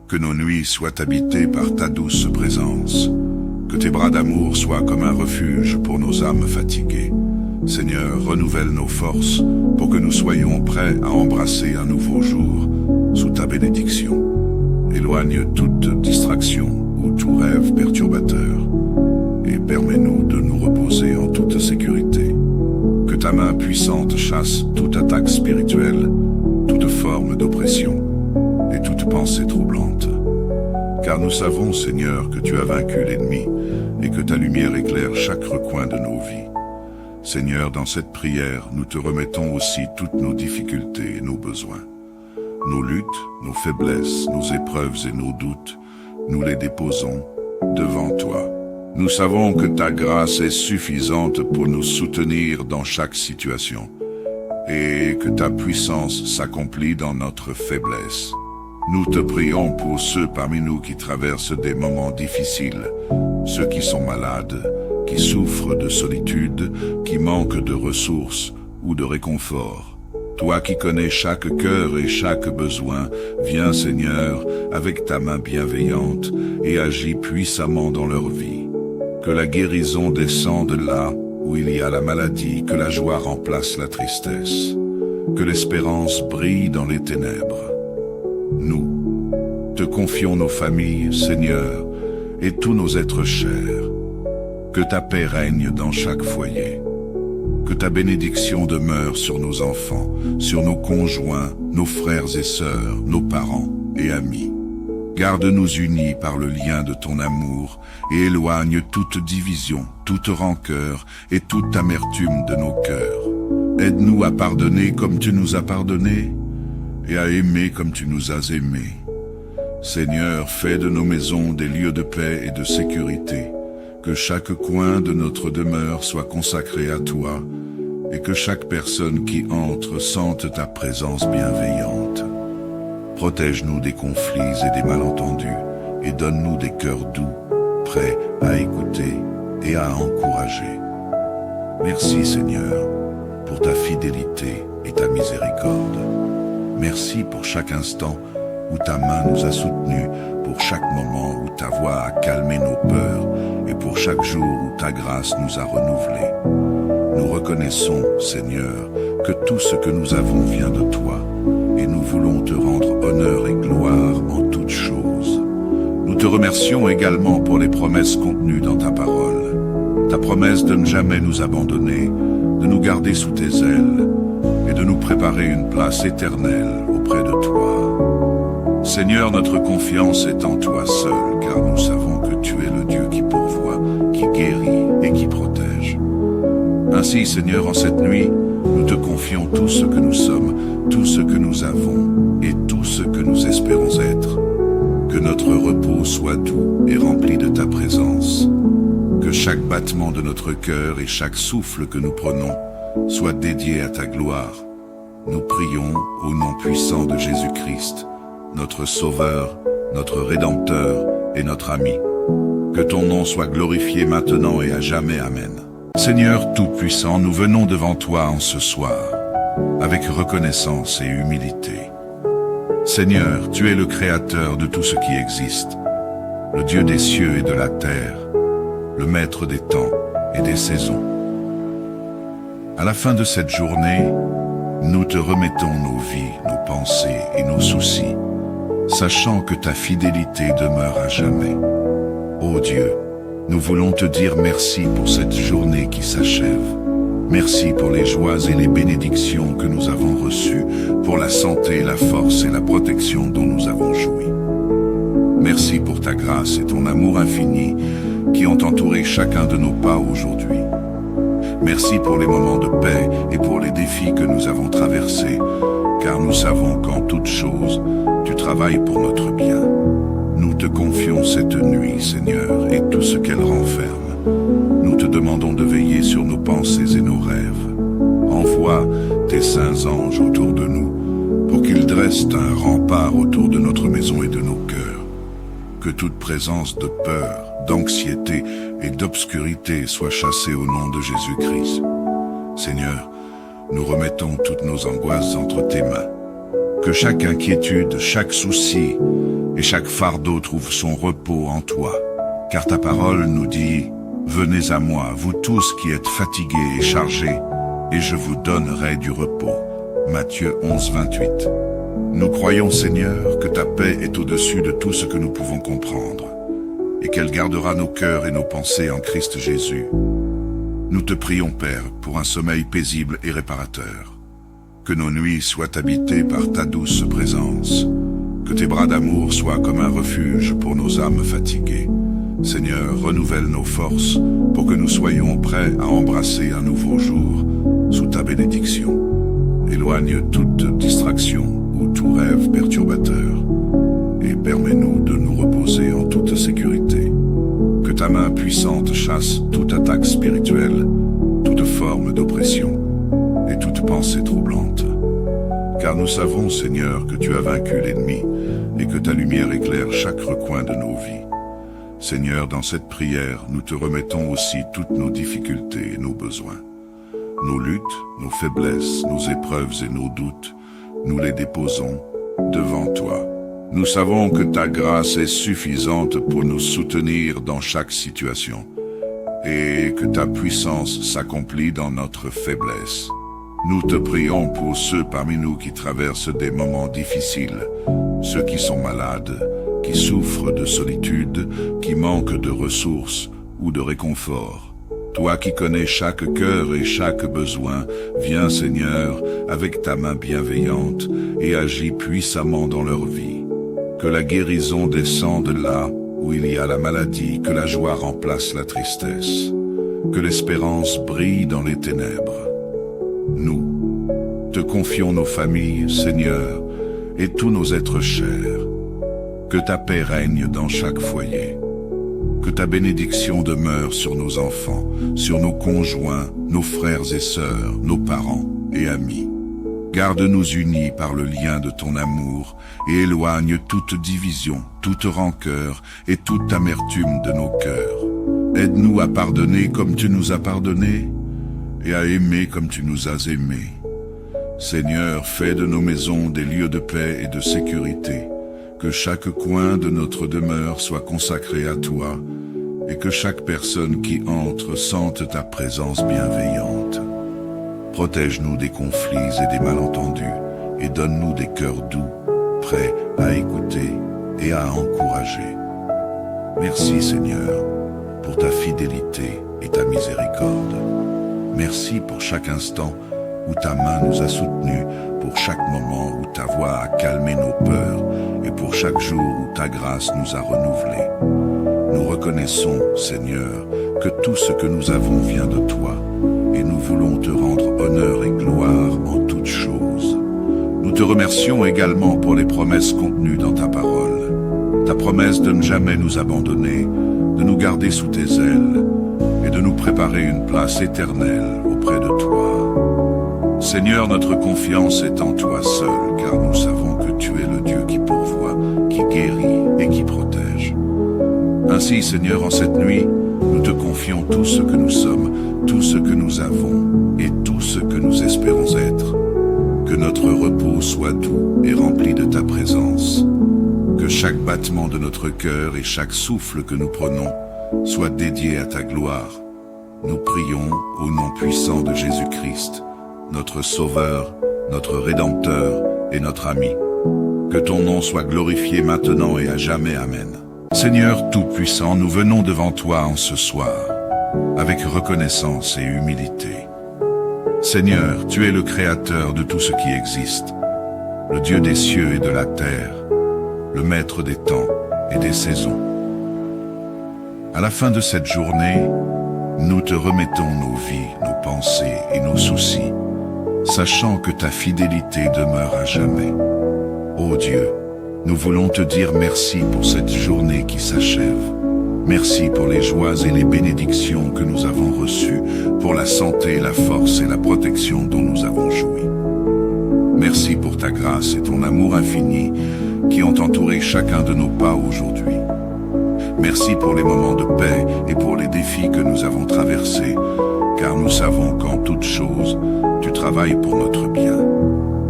Que nos nuits soient habitées par ta douce présence. Que tes bras d'amour soient comme un refuge pour nos âmes fatiguées. Seigneur, renouvelle nos forces pour que nous soyons prêts à embrasser un nouveau jour sous ta bénédiction. Éloigne toute distraction ou tout rêve perturbateur et permets-nous de nous reposer en toute sécurité. Que ta main puissante chasse toute attaque spirituelle, toute forme d'oppression et toute pensée troublante. Car nous savons, Seigneur, que tu as vaincu l'ennemi et que ta lumière éclaire chaque recoin de nos vies. Seigneur, dans cette prière, nous te remettons aussi toutes nos difficultés et nos besoins. Nos luttes, nos faiblesses, nos épreuves et nos doutes, nous les déposons devant toi. Nous savons que ta grâce est suffisante pour nous soutenir dans chaque situation et que ta puissance s'accomplit dans notre faiblesse. Nous te prions pour ceux parmi nous qui traversent des moments difficiles, ceux qui sont malades, qui qui souffre de solitude, qui manque de ressources ou de réconfort. Toi qui connais chaque cœur et chaque besoin, viens Seigneur avec ta main bienveillante et agis puissamment dans leur vie. Que la guérison descende là où il y a la maladie, que la joie remplace la tristesse, que l'espérance brille dans les ténèbres. Nous te confions nos familles, Seigneur, et tous nos êtres chers. Que ta paix règne dans chaque foyer. Que ta bénédiction demeure sur nos enfants, sur nos conjoints, nos frères et sœurs, nos parents et amis. Garde-nous unis par le lien de ton amour et éloigne toute division, toute rancœur et toute amertume de nos cœurs. Aide-nous à pardonner comme tu nous as pardonné et à aimer comme tu nous as aimés. Seigneur, fais de nos maisons des lieux de paix et de sécurité. Que chaque coin de notre demeure soit consacré à toi et que chaque personne qui entre sente ta présence bienveillante. Protège-nous des conflits et des malentendus et donne-nous des cœurs doux, prêts à écouter et à encourager. Merci Seigneur pour ta fidélité et ta miséricorde. Merci pour chaque instant où ta main nous a soutenus, pour chaque moment où ta voix a calmé nos peurs et pour chaque jour où ta grâce nous a renouvelés. Nous reconnaissons, Seigneur, que tout ce que nous avons vient de toi et nous voulons te rendre honneur et gloire en toutes choses. Nous te remercions également pour les promesses contenues dans ta parole. Ta promesse de ne jamais nous abandonner, de nous garder sous tes ailes et de nous préparer une place éternelle auprès de toi. Seigneur, notre confiance est en toi seul, car nous savons que tu es le Dieu qui pourvoit, qui guérit et qui protège. Ainsi, Seigneur, en cette nuit, nous te confions tout ce que nous sommes, tout ce que nous avons et tout ce que nous espérons être. Que notre repos soit doux et rempli de ta présence. Que chaque battement de notre cœur et chaque souffle que nous prenons soit dédié à ta gloire. Nous prions au nom puissant de Jésus-Christ, notre Sauveur, notre Rédempteur et notre ami. Que ton nom soit glorifié maintenant et à jamais. Amen. Seigneur Tout-Puissant, nous venons devant toi en ce soir, avec reconnaissance et humilité. Seigneur, tu es le Créateur de tout ce qui existe, le Dieu des cieux et de la terre, le Maître des temps et des saisons. À la fin de cette journée, nous te remettons nos vies, nos pensées et nos soucis, sachant que ta fidélité demeure à jamais. Ô Dieu, nous voulons te dire merci pour cette journée qui s'achève. Merci pour les joies et les bénédictions que nous avons reçues, pour la santé, la force et la protection dont nous avons joui. Merci pour ta grâce et ton amour infini qui ont entouré chacun de nos pas aujourd'hui. Merci pour les moments de paix et pour les défis que nous avons traversés, car nous savons qu'en toutes choses, tu travailles pour notre bien. Nous te confions cette nuit, Seigneur, et tout ce qu'elle renferme. Nous te demandons de veiller sur nos pensées et nos rêves. Envoie tes saints anges autour de nous, pour qu'ils dressent un rempart autour de notre maison et de nos cœurs. Que toute présence de peur, d'anxiété et d'obscurité soit chassée au nom de Jésus-Christ. Seigneur, nous remettons toutes nos angoisses entre tes mains. Que chaque inquiétude, chaque souci et chaque fardeau trouve son repos en toi. Car ta parole nous dit « Venez à moi, vous tous qui êtes fatigués et chargés, et je vous donnerai du repos. » Matthieu 11, 28. Nous croyons, Seigneur, que ta paix est au-dessus de tout ce que nous pouvons comprendre, et qu'elle gardera nos cœurs et nos pensées en Christ Jésus. Nous te prions, Père, pour un sommeil paisible et réparateur. Que nos nuits soient habitées par ta douce présence. Que tes bras d'amour soient comme un refuge pour nos âmes fatiguées. Seigneur, renouvelle nos forces pour que nous soyons prêts à embrasser un nouveau jour sous ta bénédiction. Éloigne toute distraction ou tout rêve perturbateur et permets-nous de nous reposer en toute sécurité. Que ta main puissante chasse toute attaque spirituelle, toute forme d'oppression et toute pensée troublante. Car nous savons, Seigneur, que tu as vaincu l'ennemi et que ta lumière éclaire chaque recoin de nos vies. Seigneur, dans cette prière, nous te remettons aussi toutes nos difficultés et nos besoins. Nos luttes, nos faiblesses, nos épreuves et nos doutes, nous les déposons devant toi. Nous savons que ta grâce est suffisante pour nous soutenir dans chaque situation et que ta puissance s'accomplit dans notre faiblesse. Nous te prions pour ceux parmi nous qui traversent des moments difficiles, ceux qui sont malades, qui souffrent de solitude, qui manquent de ressources ou de réconfort. Toi qui connais chaque cœur et chaque besoin, viens Seigneur avec ta main bienveillante et agis puissamment dans leur vie. Que la guérison descende là où il y a la maladie, que la joie remplace la tristesse, que l'espérance brille dans les ténèbres. Nous te confions nos familles, Seigneur, et tous nos êtres chers. Que ta paix règne dans chaque foyer. Que ta bénédiction demeure sur nos enfants, sur nos conjoints, nos frères et sœurs, nos parents et amis. Garde-nous unis par le lien de ton amour et éloigne toute division, toute rancœur et toute amertume de nos cœurs. Aide-nous à pardonner comme tu nous as pardonné et à aimer comme tu nous as aimés. Seigneur, fais de nos maisons des lieux de paix et de sécurité. Que chaque coin de notre demeure soit consacré à toi et que chaque personne qui entre sente ta présence bienveillante. Protège-nous des conflits et des malentendus et donne-nous des cœurs doux, prêts à écouter et à encourager. Merci Seigneur pour ta fidélité et ta miséricorde. Merci pour chaque instant où ta main nous a soutenus, pour chaque moment où ta voix a calmé nos peurs et pour chaque jour où ta grâce nous a renouvelés. Nous reconnaissons, Seigneur, que tout ce que nous avons vient de toi et nous voulons te rendre honneur et gloire en toutes choses. Nous te remercions également pour les promesses contenues dans ta parole. Ta promesse de ne jamais nous abandonner, de nous garder sous tes ailes et de nous préparer une place éternelle auprès de toi. Seigneur, notre confiance est en toi seul, car nous savons que tu es le Dieu qui pourvoit, qui guérit et qui protège. Ainsi, Seigneur, en cette nuit, nous te confions tout ce que nous sommes, tout ce que nous avons et tout ce que nous espérons être. Que notre repos soit doux et rempli de ta présence. Que chaque battement de notre cœur et chaque souffle que nous prenons soit dédié à ta gloire. Nous prions au nom puissant de Jésus-Christ, notre Sauveur, notre Rédempteur et notre ami. Que ton nom soit glorifié maintenant et à jamais. Amen. Seigneur Tout-Puissant, nous venons devant toi en ce soir, avec reconnaissance et humilité. Seigneur, tu es le Créateur de tout ce qui existe, le Dieu des cieux et de la terre, le Maître des temps et des saisons. À la fin de cette journée, nous te remettons nos vies, nos pensées et nos soucis, sachant que ta fidélité demeure à jamais. Ô Dieu, nous voulons te dire merci pour cette journée qui s'achève. Merci pour les joies et les bénédictions que nous avons reçues, pour la santé, la force et la protection dont nous avons joui. Merci pour ta grâce et ton amour infini qui ont entouré chacun de nos pas aujourd'hui. Merci pour les moments de paix et pour les défis que nous avons traversés, car nous savons qu'en toutes choses, tu travailles pour notre bien.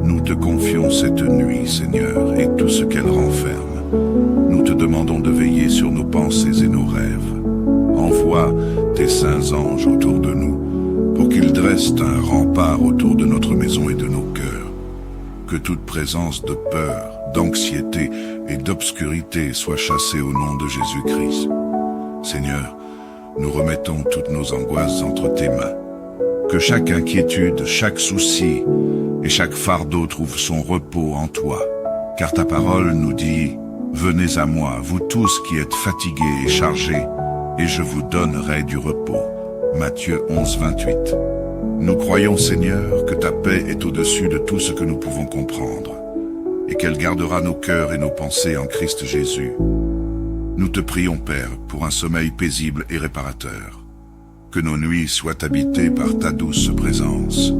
Nous te confions cette nuit, Seigneur, et tout ce qu'elle renferme. Nous te demandons de veiller sur nos pensées et nos rêves. Envoie tes saints anges autour de nous, pour qu'ils dressent un rempart autour de notre maison et de nos cœurs. Que toute présence de peur, d'anxiété et d'obscurité soit chassée au nom de Jésus-Christ. Seigneur, nous remettons toutes nos angoisses entre tes mains. Que chaque inquiétude, chaque souci et chaque fardeau trouve son repos en toi. Car ta parole nous dit « Venez à moi, vous tous qui êtes fatigués et chargés, et je vous donnerai du repos. » Matthieu 11, 28. Nous croyons, Seigneur, que ta paix est au-dessus de tout ce que nous pouvons comprendre, et qu'elle gardera nos cœurs et nos pensées en Christ Jésus. Nous te prions, Père, pour un sommeil paisible et réparateur. Que nos nuits soient habitées par ta douce présence.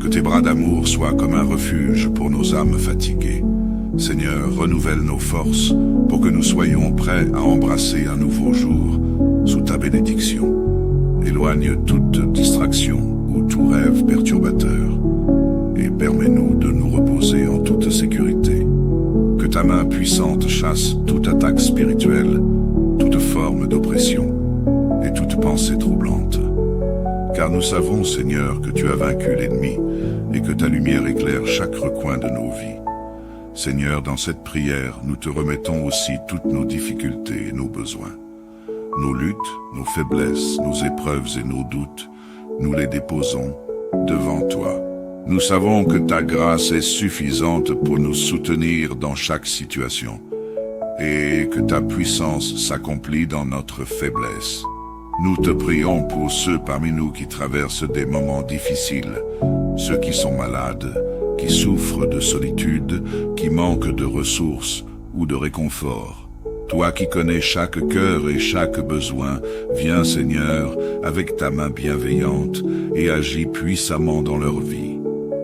Que tes bras d'amour soient comme un refuge pour nos âmes fatiguées. Seigneur, renouvelle nos forces pour que nous soyons prêts à embrasser un nouveau jour sous ta bénédiction. Éloigne toute distraction ou tout rêve perturbateur et permets-nous de nous reposer en toute sécurité. Que ta main puissante chasse toute attaque spirituelle, toute forme d'oppression et toute pensée troublante. Car nous savons, Seigneur, que tu as vaincu l'ennemi et que ta lumière éclaire chaque recoin de nos vies. Seigneur, dans cette prière, nous te remettons aussi toutes nos difficultés et nos besoins. Nos luttes, nos faiblesses, nos épreuves et nos doutes, nous les déposons devant toi. Nous savons que ta grâce est suffisante pour nous soutenir dans chaque situation et que ta puissance s'accomplit dans notre faiblesse. Nous te prions pour ceux parmi nous qui traversent des moments difficiles, ceux qui sont malades, qui souffrent de solitude, qui manquent de ressources ou de réconfort. Toi qui connais chaque cœur et chaque besoin, viens Seigneur avec ta main bienveillante et agis puissamment dans leur vie.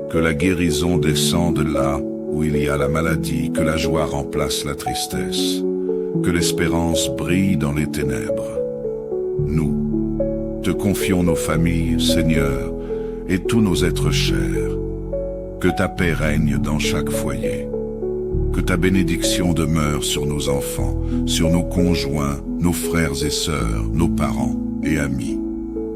Que la guérison descende là où il y a la maladie, que la joie remplace la tristesse, que l'espérance brille dans les ténèbres. Nous te confions nos familles, Seigneur, et tous nos êtres chers. Que ta paix règne dans chaque foyer. Que ta bénédiction demeure sur nos enfants, sur nos conjoints, nos frères et sœurs, nos parents et amis.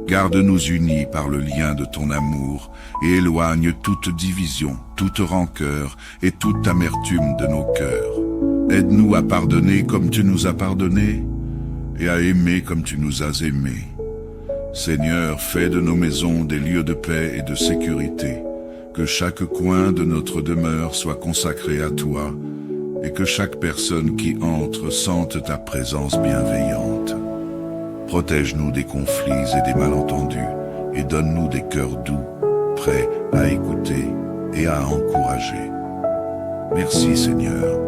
Garde-nous unis par le lien de ton amour et éloigne toute division, toute rancœur et toute amertume de nos cœurs. Aide-nous à pardonner comme tu nous as pardonné et à aimer comme tu nous as aimés. Seigneur, fais de nos maisons des lieux de paix et de sécurité. Que chaque coin de notre demeure soit consacré à toi et que chaque personne qui entre sente ta présence bienveillante. Protège-nous des conflits et des malentendus et donne-nous des cœurs doux, prêts à écouter et à encourager. Merci Seigneur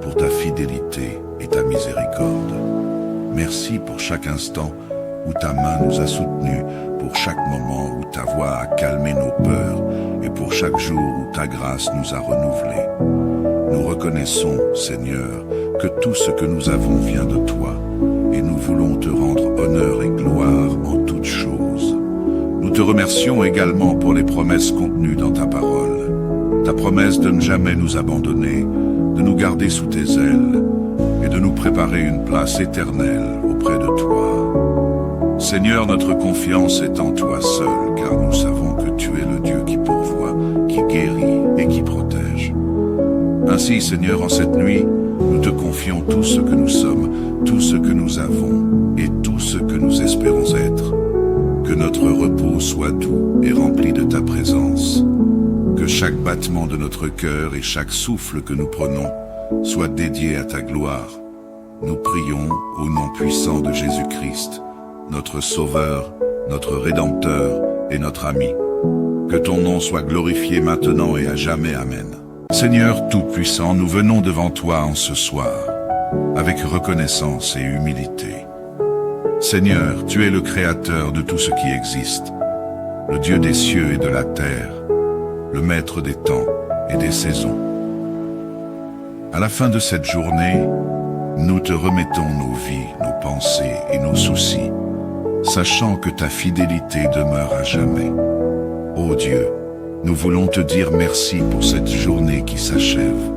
pour ta fidélité et ta miséricorde. Merci pour chaque instant où ta main nous a soutenus, pour chaque moment où ta voix a calmé nos peurs et pour chaque jour où ta grâce nous a renouvelés. Nous reconnaissons, Seigneur, que tout ce que nous avons vient de toi et nous voulons te rendre honneur et gloire en toutes choses. Nous te remercions également pour les promesses contenues dans ta parole. Ta promesse de ne jamais nous abandonner, de nous garder sous tes ailes et de nous préparer une place éternelle auprès de toi. Seigneur, notre confiance est en toi seul, car nous savons que tu es le Dieu qui pourvoit, qui guérit et qui protège. Ainsi, Seigneur, en cette nuit, nous te confions tout ce que nous sommes, tout ce que nous avons et tout ce que nous espérons être. Que notre repos soit doux et rempli de ta présence. Que chaque battement de notre cœur et chaque souffle que nous prenons soit dédié à ta gloire. Nous prions au nom puissant de Jésus-Christ, notre Sauveur, notre Rédempteur et notre ami. Que ton nom soit glorifié maintenant et à jamais. Amen. Seigneur Tout-Puissant, nous venons devant toi en ce soir, avec reconnaissance et humilité. Seigneur, tu es le Créateur de tout ce qui existe, le Dieu des cieux et de la terre, le Maître des temps et des saisons. À la fin de cette journée, nous te remettons nos vies, nos pensées et nos soucis, sachant que ta fidélité demeure à jamais. Ô Dieu, nous voulons te dire merci pour cette journée qui s'achève.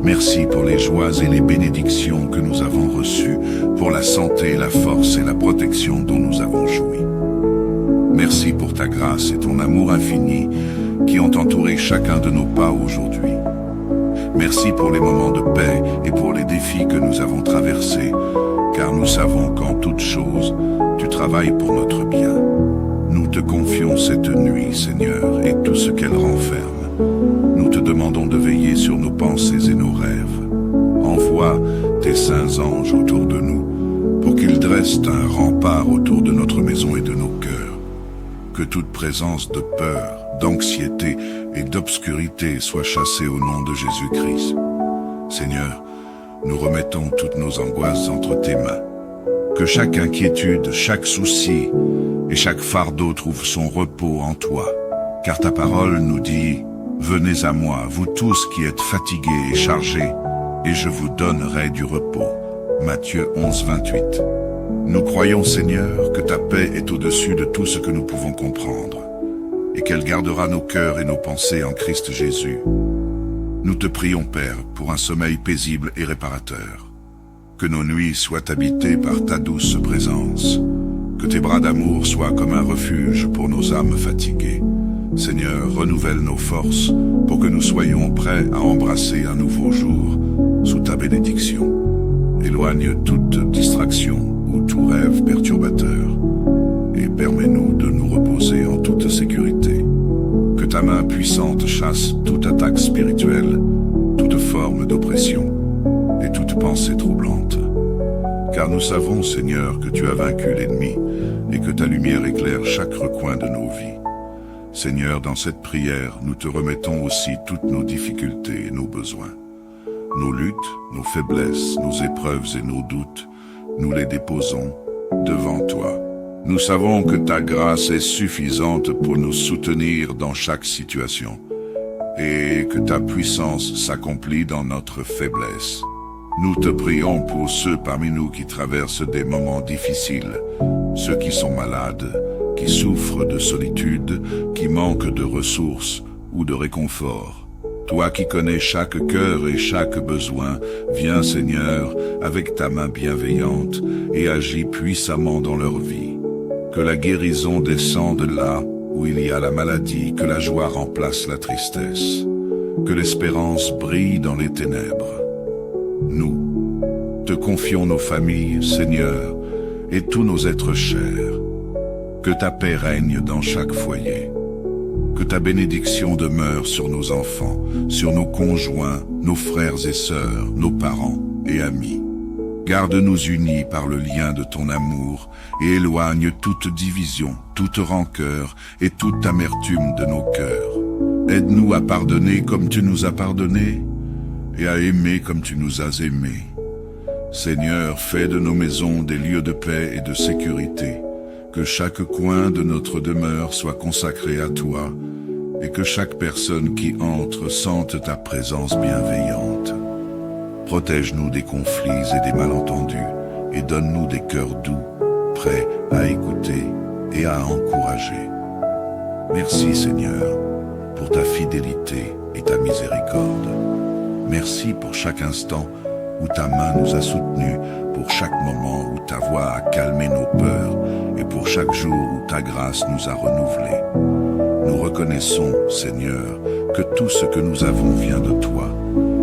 Merci pour les joies et les bénédictions que nous avons reçues, pour la santé, la force et la protection dont nous avons joui. Merci pour ta grâce et ton amour infini qui ont entouré chacun de nos pas aujourd'hui. Merci pour les moments de paix et pour les défis que nous avons traversés, car nous savons qu'en toutes choses, tu travailles pour notre bien. Nous te confions cette nuit, Seigneur, et tout ce qu'elle renferme. Nous te demandons de veiller sur nos pensées et nos rêves. Envoie tes saints anges autour de nous, pour qu'ils dressent un rempart autour de notre maison et de nos cœurs. Que toute présence de peur, d'anxiété et d'obscurité soit chassée au nom de Jésus-Christ. Seigneur, nous remettons toutes nos angoisses entre tes mains. Que chaque inquiétude, chaque souci et chaque fardeau trouve son repos en toi. Car ta parole nous dit « Venez à moi, vous tous qui êtes fatigués et chargés, et je vous donnerai du repos. Matthieu 11, 28. Nous croyons, Seigneur, que ta paix est au-dessus de tout ce que nous pouvons comprendre, et qu'elle gardera nos cœurs et nos pensées en Christ Jésus. Nous te prions, Père, pour un sommeil paisible et réparateur. Que nos nuits soient habitées par ta douce présence. Que tes bras d'amour soient comme un refuge pour nos âmes fatiguées. Seigneur, renouvelle nos forces pour que nous soyons prêts à embrasser un nouveau jour sous ta bénédiction. Éloigne toute distraction ou tout rêve perturbateur et permets-nous de nous reposer en toute sécurité. Que ta main puissante chasse toute attaque spirituelle, toute forme d'oppression et toute pensée troublante. Car nous savons, Seigneur, que tu as vaincu l'ennemi et que ta lumière éclaire chaque recoin de nos vies. Seigneur, dans cette prière, nous te remettons aussi toutes nos difficultés et nos besoins. Nos luttes, nos faiblesses, nos épreuves et nos doutes, nous les déposons devant toi. Nous savons que ta grâce est suffisante pour nous soutenir dans chaque situation et que ta puissance s'accomplit dans notre faiblesse. Nous te prions pour ceux parmi nous qui traversent des moments difficiles, ceux qui sont malades, qui souffrent de solitude, qui manquent de ressources ou de réconfort. Toi qui connais chaque cœur et chaque besoin, viens Seigneur avec ta main bienveillante et agis puissamment dans leur vie. Que la guérison descende là où il y a la maladie, que la joie remplace la tristesse, que l'espérance brille dans les ténèbres. Nous te confions nos familles, Seigneur, et tous nos êtres chers. Que ta paix règne dans chaque foyer. Que ta bénédiction demeure sur nos enfants, sur nos conjoints, nos frères et sœurs, nos parents et amis. Garde-nous unis par le lien de ton amour et éloigne toute division, toute rancœur et toute amertume de nos cœurs. Aide-nous à pardonner comme tu nous as pardonnés et à aimer comme tu nous as aimés. Seigneur, fais de nos maisons des lieux de paix et de sécurité. Que chaque coin de notre demeure soit consacré à toi et que chaque personne qui entre sente ta présence bienveillante. Protège-nous des conflits et des malentendus et donne-nous des cœurs doux, prêts à écouter et à encourager. Merci Seigneur pour ta fidélité et ta miséricorde. Merci pour chaque instant où ta main nous a soutenus, pour chaque moment où ta voix a calmé nos peurs et pour chaque jour où ta grâce nous a renouvelés. Nous reconnaissons, Seigneur, que tout ce que nous avons vient de toi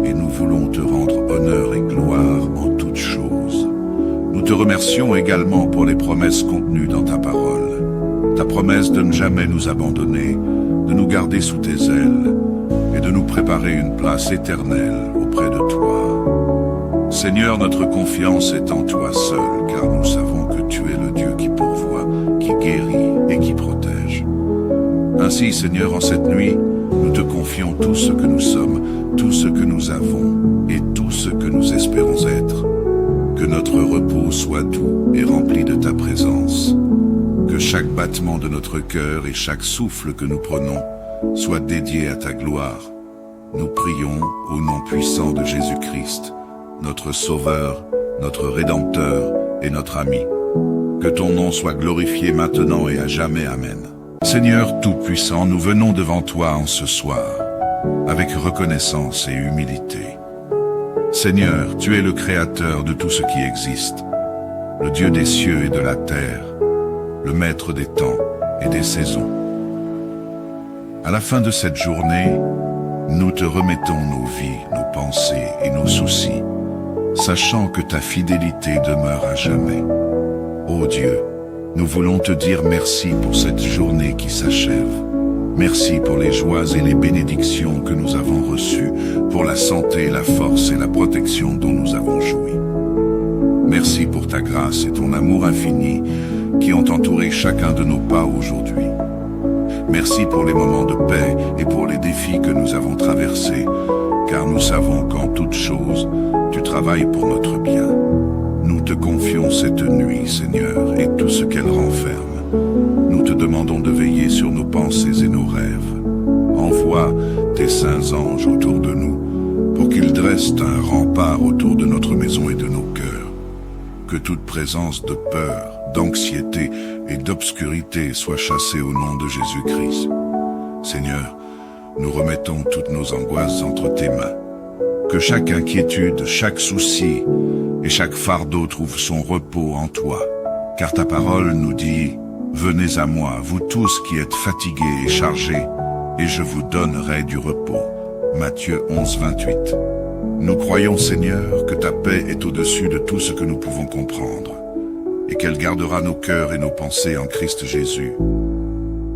et nous voulons te rendre honneur et gloire en toutes choses. Nous te remercions également pour les promesses contenues dans ta parole. Ta promesse de ne jamais nous abandonner, de nous garder sous tes ailes et de nous préparer une place éternelle auprès de toi. Seigneur, notre confiance est en toi seul, car nous savons que tu es le Dieu qui pourvoit, qui guérit et qui protège. Ainsi, Seigneur, en cette nuit, nous te confions tout ce que nous sommes, tout ce que nous avons et tout ce que nous espérons être. Que notre repos soit doux et rempli de ta présence. Que chaque battement de notre cœur et chaque souffle que nous prenons soit dédié à ta gloire. Nous prions au nom puissant de Jésus-Christ, notre Sauveur, notre Rédempteur et notre ami. Que ton nom soit glorifié maintenant et à jamais. Amen. Seigneur Tout-Puissant, nous venons devant toi en ce soir, avec reconnaissance et humilité. Seigneur, tu es le Créateur de tout ce qui existe, le Dieu des cieux et de la terre, le Maître des temps et des saisons. À la fin de cette journée, nous te remettons nos vies, nos pensées et nos soucis, sachant que ta fidélité demeure à jamais. Ô Dieu, nous voulons te dire merci pour cette journée qui s'achève. Merci pour les joies et les bénédictions que nous avons reçues, pour la santé, la force et la protection dont nous avons joui. Merci pour ta grâce et ton amour infini qui ont entouré chacun de nos pas aujourd'hui. Merci pour les moments de paix et pour les défis que nous avons traversés, car nous savons qu'en toutes choses, tu travailles pour notre bien. Nous te confions cette nuit, Seigneur, et tout ce qu'elle renferme. Nous te demandons de veiller sur nos pensées et nos rêves. Envoie tes saints anges autour de nous, pour qu'ils dressent reste un rempart autour de notre maison et de nos cœurs. Que toute présence de peur, d'anxiété et d'obscurité soit chassée au nom de Jésus-Christ. Seigneur, nous remettons toutes nos angoisses entre tes mains. Que chaque inquiétude, chaque souci et chaque fardeau trouve son repos en toi. Car ta parole nous dit « Venez à moi, vous tous qui êtes fatigués et chargés, et je vous donnerai du repos. » Matthieu 11, 28. Nous croyons, Seigneur, que ta paix est au-dessus de tout ce que nous pouvons comprendre, et qu'elle gardera nos cœurs et nos pensées en Christ Jésus.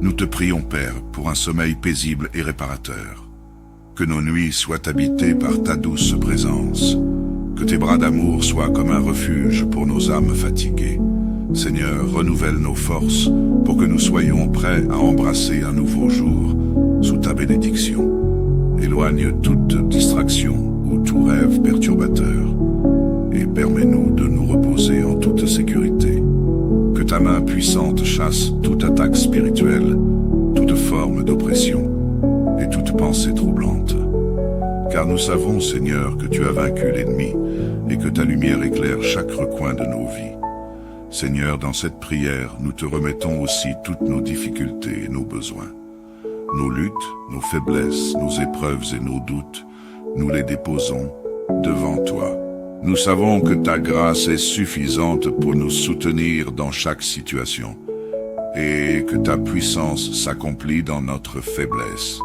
Nous te prions, Père, pour un sommeil paisible et réparateur. Que nos nuits soient habitées par ta douce présence. Que tes bras d'amour soient comme un refuge pour nos âmes fatiguées. Seigneur, renouvelle nos forces pour que nous soyons prêts à embrasser un nouveau jour sous ta bénédiction. Éloigne toute distraction ou tout rêve perturbateur et permets-nous de nous reposer en toute sécurité. Que ta main puissante chasse toute attaque spirituelle, toute forme d'oppression et toute pensée troublante. Car nous savons, Seigneur, que tu as vaincu l'ennemi et que ta lumière éclaire chaque recoin de nos vies. Seigneur, dans cette prière, nous te remettons aussi toutes nos difficultés et nos besoins. Nos luttes, nos faiblesses, nos épreuves et nos doutes, nous les déposons devant toi. Nous savons que ta grâce est suffisante pour nous soutenir dans chaque situation et que ta puissance s'accomplit dans notre faiblesse.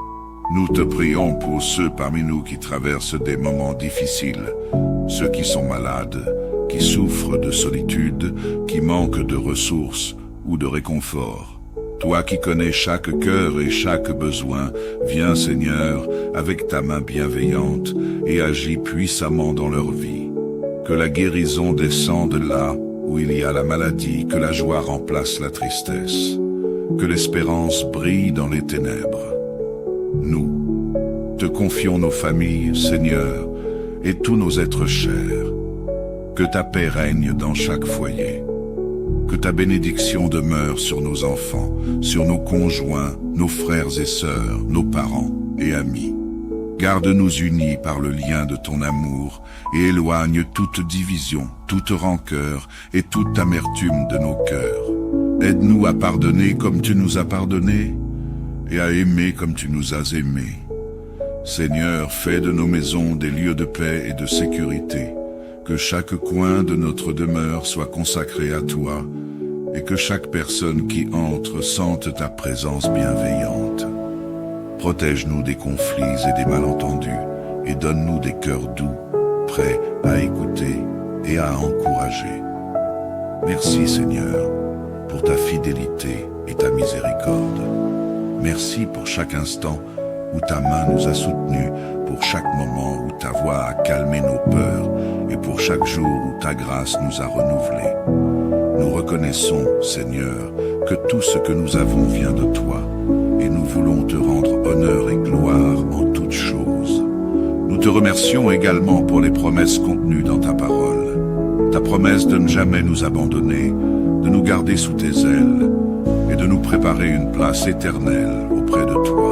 Nous te prions pour ceux parmi nous qui traversent des moments difficiles, ceux qui sont malades, qui souffrent de solitude, qui manquent de ressources ou de réconfort. Toi qui connais chaque cœur et chaque besoin, viens Seigneur avec ta main bienveillante et agis puissamment dans leur vie. Que la guérison descende là où il y a la maladie, que la joie remplace la tristesse, que l'espérance brille dans les ténèbres. Nous te confions nos familles, Seigneur, et tous nos êtres chers. Que ta paix règne dans chaque foyer. Que ta bénédiction demeure sur nos enfants, sur nos conjoints, nos frères et sœurs, nos parents et amis. Garde-nous unis par le lien de ton amour et éloigne toute division, toute rancœur et toute amertume de nos cœurs. Aide-nous à pardonner comme tu nous as pardonné et à aimer comme tu nous as aimés. Seigneur, fais de nos maisons des lieux de paix et de sécurité. Que chaque coin de notre demeure soit consacré à toi et que chaque personne qui entre sente ta présence bienveillante. Protège-nous des conflits et des malentendus et donne-nous des cœurs doux, prêts à écouter et à encourager. Merci Seigneur pour ta fidélité et ta miséricorde. Merci pour chaque instant où ta main nous a soutenus, pour chaque moment où ta voix a calmé nos peurs et pour chaque jour où ta grâce nous a renouvelés. Nous reconnaissons, Seigneur, que tout ce que nous avons vient de toi et nous voulons te rendre honneur et gloire en toutes choses. Nous te remercions également pour les promesses contenues dans ta parole. Ta promesse de ne jamais nous abandonner, de nous garder sous tes ailes et de nous préparer une place éternelle auprès de toi.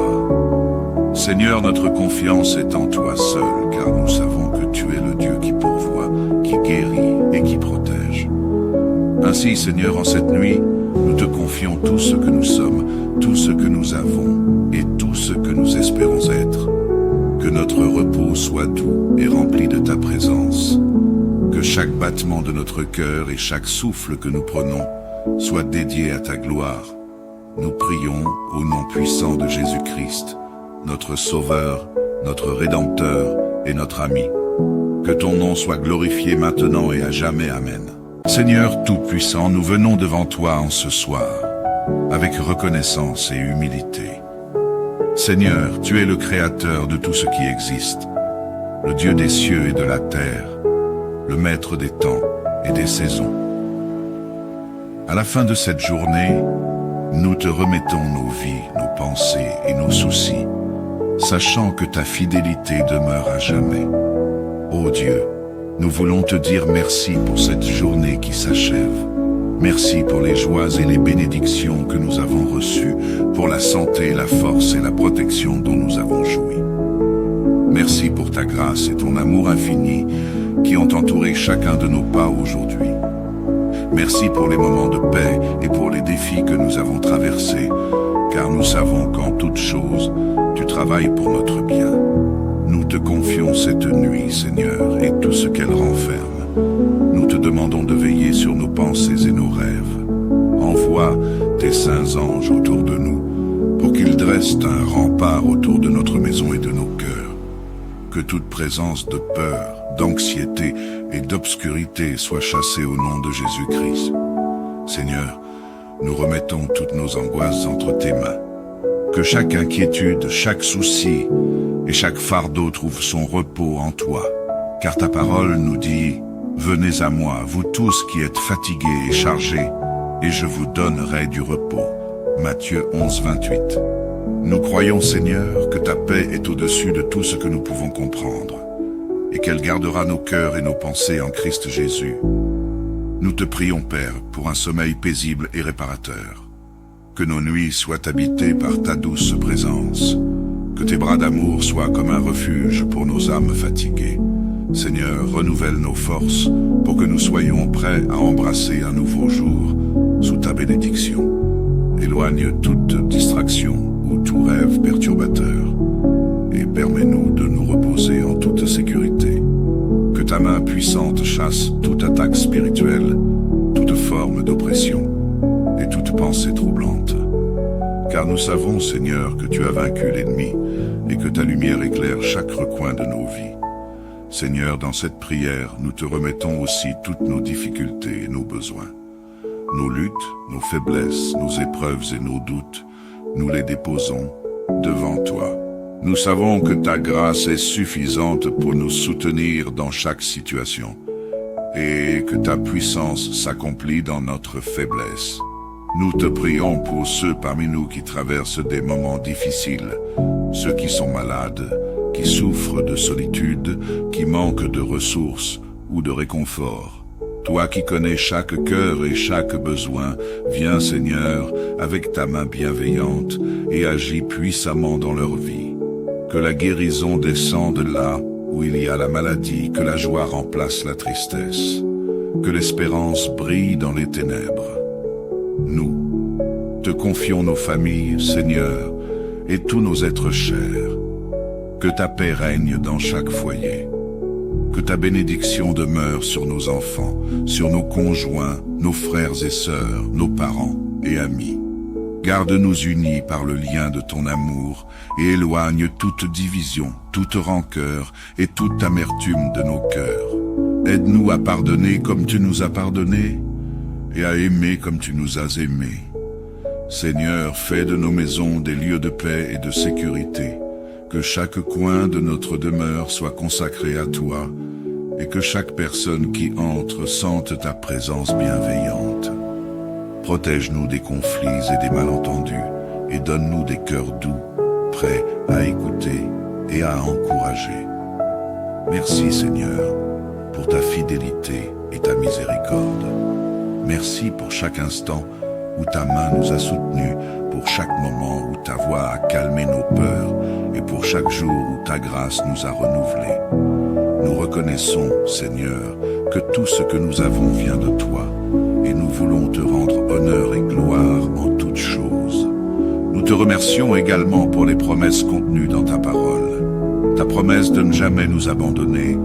Seigneur, notre confiance est en toi seul, car nous savons que tu es le Dieu qui pourvoit, qui guérit et qui protège. Ainsi, Seigneur, en cette nuit, nous te confions tout ce que nous sommes, tout ce que nous avons et tout ce que nous espérons être. Que notre repos soit doux et rempli de ta présence. Que chaque battement de notre cœur et chaque souffle que nous prenons soit dédié à ta gloire. Nous prions au nom puissant de Jésus-Christ, notre Sauveur, notre Rédempteur et notre ami. Que ton nom soit glorifié maintenant et à jamais. Amen. Seigneur Tout-Puissant, nous venons devant toi en ce soir, avec reconnaissance et humilité. Seigneur, tu es le Créateur de tout ce qui existe, le Dieu des cieux et de la terre, le Maître des temps et des saisons. À la fin de cette journée, nous te remettons nos vies, nos pensées et nos soucis, sachant que ta fidélité demeure à jamais. Ô Dieu, nous voulons te dire merci pour cette journée qui s'achève. Merci pour les joies et les bénédictions que nous avons reçues, pour la santé, la force et la protection dont nous avons joui. Merci pour ta ta grâce et ton amour infini qui ont entouré chacun de nos pas aujourd'hui. Merci pour les moments de paix et pour les défis que nous avons traversés, car nous savons qu'en toute chose, tu travailles pour notre bien. Nous te confions cette nuit, Seigneur, et tout ce qu'elle renferme. Nous te demandons de veiller sur nos pensées et nos rêves. Envoie tes saints anges autour de nous, pour qu'ils dressent un rempart autour de notre maison et de nos cœurs. Que toute présence de peur, d'anxiété et d'obscurité soit chassée au nom de Jésus-Christ. Seigneur, nous remettons toutes nos angoisses entre tes mains. Que chaque inquiétude, chaque souci et chaque fardeau trouve son repos en toi. Car ta parole nous dit « Venez à moi, vous tous qui êtes fatigués et chargés, et je vous donnerai du repos. » Matthieu 11, 28. Nous croyons, Seigneur, que ta paix est au-dessus de tout ce que nous pouvons comprendre, et qu'elle gardera nos cœurs et nos pensées en Christ Jésus. Nous te prions, Père, pour un sommeil paisible et réparateur. Que nos nuits soient habitées par ta douce présence. Que tes bras d'amour soient comme un refuge pour nos âmes fatiguées. Seigneur, renouvelle nos forces pour que nous soyons prêts à embrasser un nouveau jour sous ta bénédiction. Éloigne toute distraction ou tout rêve perturbateur et permets-nous de nous reposer en toute sécurité. Que ta main puissante chasse toute attaque spirituelle, toute forme d'oppression et toute pensée troublante. Car nous savons, Seigneur, que tu as vaincu l'ennemi et que ta lumière éclaire chaque recoin de nos vies. Seigneur, dans cette prière, nous te remettons aussi toutes nos difficultés et nos besoins. Nos luttes, nos faiblesses, nos épreuves et nos doutes, nous les déposons devant toi. Nous savons que ta grâce est suffisante pour nous soutenir dans chaque situation et que ta puissance s'accomplit dans notre faiblesse. Nous te prions pour ceux parmi nous qui traversent des moments difficiles, ceux qui sont malades, qui souffrent de solitude, qui manquent de ressources ou de réconfort. Toi qui connais chaque cœur et chaque besoin, viens Seigneur avec ta main bienveillante et agis puissamment dans leur vie. Que la guérison descende là où il y a la maladie, que la joie remplace la tristesse, que l'espérance brille dans les ténèbres. Nous te confions nos familles, Seigneur, et tous nos êtres chers. Que ta paix règne dans chaque foyer. Que ta bénédiction demeure sur nos enfants, sur nos conjoints, nos frères et sœurs, nos parents et amis. Garde-nous unis par le lien de ton amour et éloigne toute division, toute rancœur et toute amertume de nos cœurs. Aide-nous à pardonner comme tu nous as pardonné et à aimer comme tu nous as aimés. Seigneur, fais de nos maisons des lieux de paix et de sécurité. Que chaque coin de notre demeure soit consacré à toi et que chaque personne qui entre sente ta présence bienveillante. Protège-nous des conflits et des malentendus et donne-nous des cœurs doux, prêts à écouter et à encourager. Merci Seigneur pour ta fidélité et ta miséricorde. Merci pour chaque instant où ta main nous a soutenus, pour chaque moment où ta voix a calmé nos peurs et pour chaque jour où ta grâce nous a renouvelés. Nous reconnaissons, Seigneur, que tout ce que nous avons vient de toi et nous voulons te rendre honneur et gloire en toutes choses. Nous te remercions également pour les promesses contenues dans ta parole. Ta promesse de ne jamais nous abandonner,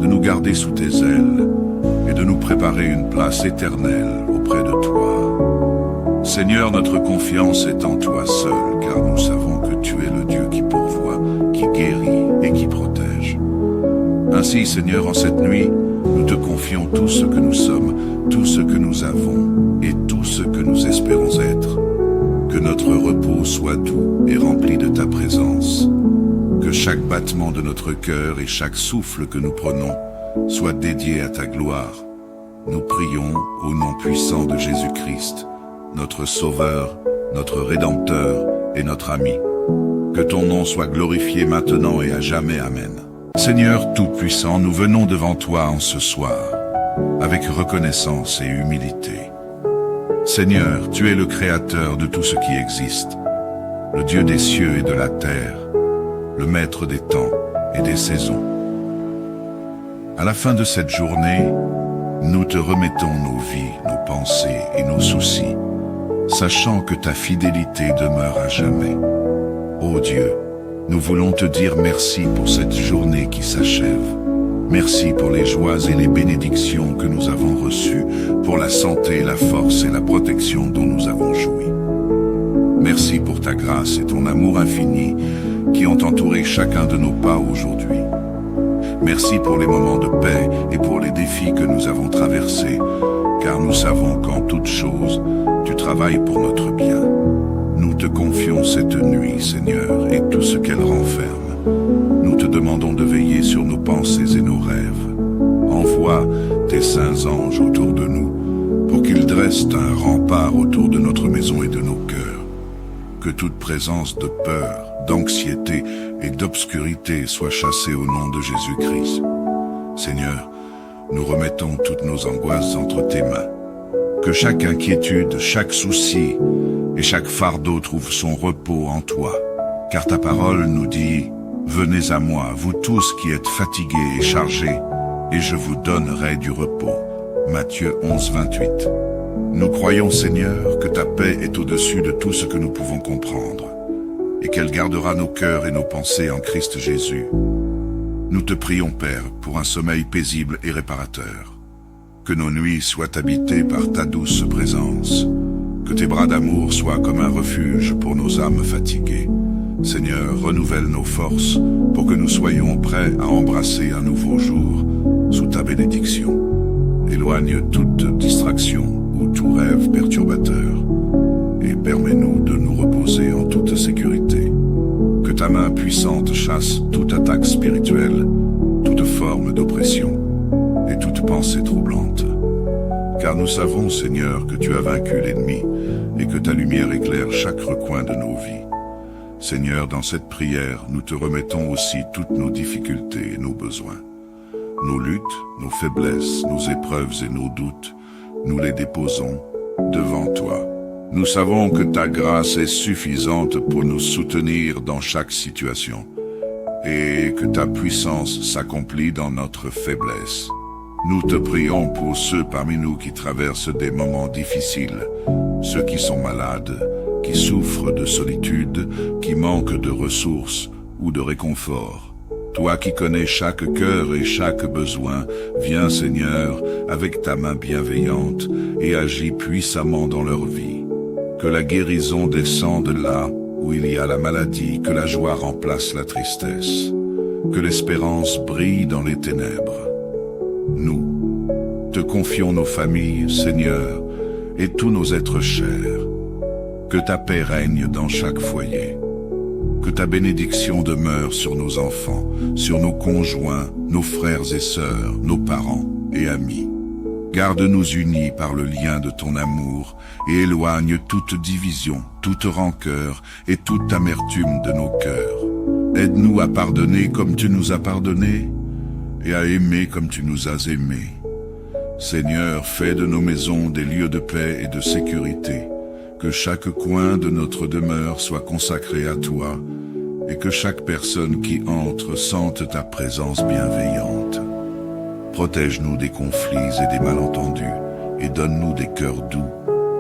de nous garder sous tes ailes et de nous préparer une place éternelle auprès de toi. Seigneur, notre confiance est en toi seul, car nous savons que tu es le Dieu qui pourvoit, qui guérit et qui protège. Ainsi, Seigneur, en cette nuit, nous te confions tout ce que nous sommes, tout ce que nous avons et tout ce que nous espérons être. Que notre repos soit doux et rempli de ta présence. Que chaque battement de notre cœur et chaque souffle que nous prenons soit dédié à ta gloire. Nous prions au nom puissant de Jésus-Christ, notre Sauveur, notre Rédempteur et notre ami. Que ton nom soit glorifié maintenant et à jamais. Amen. Seigneur Tout-Puissant, nous venons devant toi en ce soir, avec reconnaissance et humilité. Seigneur, tu es le Créateur de tout ce qui existe, le Dieu des cieux et de la terre, le Maître des temps et des saisons. À la fin de cette journée, nous te remettons nos vies, nos pensées et nos soucis, sachant que ta fidélité demeure à jamais. Ô Dieu, nous voulons te dire merci pour cette journée qui s'achève. Merci pour les joies et les bénédictions que nous avons reçues, pour la santé, la force et la protection dont nous avons joui. Merci pour ta grâce et ton amour infini qui ont entouré chacun de nos pas aujourd'hui. Merci pour les moments de paix et pour les défis que nous avons traversés, car nous savons qu'en toutes choses, tu travailles pour notre bien. Nous te confions cette nuit, Seigneur, et tout ce qu'elle renferme. Nous te demandons de veiller sur nos pensées et nos rêves. Envoie tes saints anges autour de nous, pour qu'ils dressent un rempart autour de notre maison et de nos cœurs. Que toute présence de peur, d'anxiété et d'obscurité soit chassée au nom de Jésus-Christ. Seigneur, nous remettons toutes nos angoisses entre tes mains. Que chaque inquiétude, chaque souci et chaque fardeau trouve son repos en toi. Car ta parole nous dit « Venez à moi, vous tous qui êtes fatigués et chargés, et je vous donnerai du repos. » Matthieu 11, 28. Nous croyons, Seigneur, que ta paix est au-dessus de tout ce que nous pouvons comprendre, et qu'elle gardera nos cœurs et nos pensées en Christ Jésus. Nous te prions, Père, pour un sommeil paisible et réparateur. Que nos nuits soient habitées par ta douce présence. Que tes bras d'amour soient comme un refuge pour nos âmes fatiguées. Seigneur, renouvelle nos forces pour que nous soyons prêts à embrasser un nouveau jour sous ta bénédiction. Éloigne toute distraction ou tout rêve perturbateur et permets-nous de nous reposer en toute sécurité. Que ta main puissante chasse toute attaque spirituelle, toute forme d'oppression et toute pensée troublante. Car nous savons, Seigneur, que tu as vaincu l'ennemi et que ta lumière éclaire chaque recoin de nos vies. Seigneur, dans cette prière, nous te remettons aussi toutes nos difficultés et nos besoins. Nos luttes, nos faiblesses, nos épreuves et nos doutes, nous les déposons devant toi. Nous savons que ta grâce est suffisante pour nous soutenir dans chaque situation et que ta puissance s'accomplit dans notre faiblesse. Nous te prions pour ceux parmi nous qui traversent des moments difficiles, ceux qui sont malades, qui souffrent de solitude, qui manquent de ressources ou de réconfort. Toi qui connais chaque cœur et chaque besoin, viens Seigneur avec ta main bienveillante et agis puissamment dans leur vie. Que la guérison descende là où il y a la maladie, que la joie remplace la tristesse, que l'espérance brille dans les ténèbres. Nous te confions nos familles, Seigneur, et tous nos êtres chers. Que ta paix règne dans chaque foyer. Que ta bénédiction demeure sur nos enfants, sur nos conjoints, nos frères et sœurs, nos parents et amis. Garde-nous unis par le lien de ton amour et éloigne toute division, toute rancœur et toute amertume de nos cœurs. Aide-nous à pardonner comme tu nous as pardonnés et à aimer comme tu nous as aimés. Seigneur, fais de nos maisons des lieux de paix et de sécurité. Que chaque coin de notre demeure soit consacré à toi et que chaque personne qui entre sente ta présence bienveillante. Protège-nous des conflits et des malentendus et donne-nous des cœurs doux,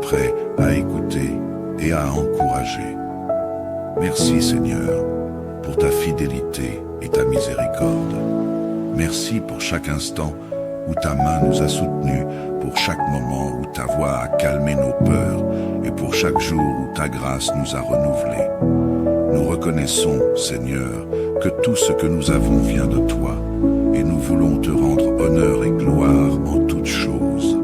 prêts à écouter et à encourager. Merci Seigneur pour ta fidélité et ta miséricorde. Merci pour chaque instant où ta main nous a soutenus, pour chaque moment où ta voix a calmé nos peurs et pour chaque jour où ta grâce nous a renouvelés. Nous reconnaissons, Seigneur, que tout ce que nous avons vient de toi et nous voulons te rendre honneur et gloire en toutes choses.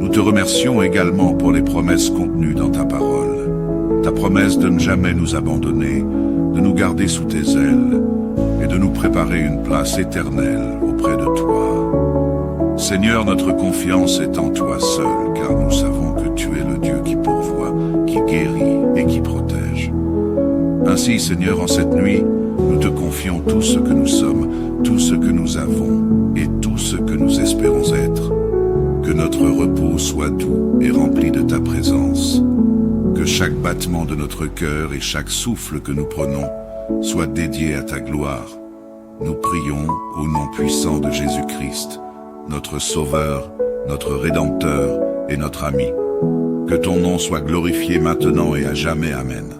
Nous te remercions également pour les promesses contenues dans ta parole. Ta promesse de ne jamais nous abandonner, de nous garder sous tes ailes et de nous préparer une place éternelle auprès de toi. Seigneur, notre confiance est en toi seul, car nous savons que tu es le Dieu qui pourvoit, qui guérit et qui protège. Ainsi, Seigneur, en cette nuit, nous te confions tout ce que nous sommes, tout ce que nous avons et tout ce que nous espérons être. Que notre repos soit doux et rempli de ta présence. Que chaque battement de notre cœur et chaque souffle que nous prenons soit dédié à ta gloire. nous prions au nom puissant de Jésus-Christ, notre Sauveur, notre Rédempteur et notre ami. Que ton nom soit glorifié maintenant et à jamais. Amen.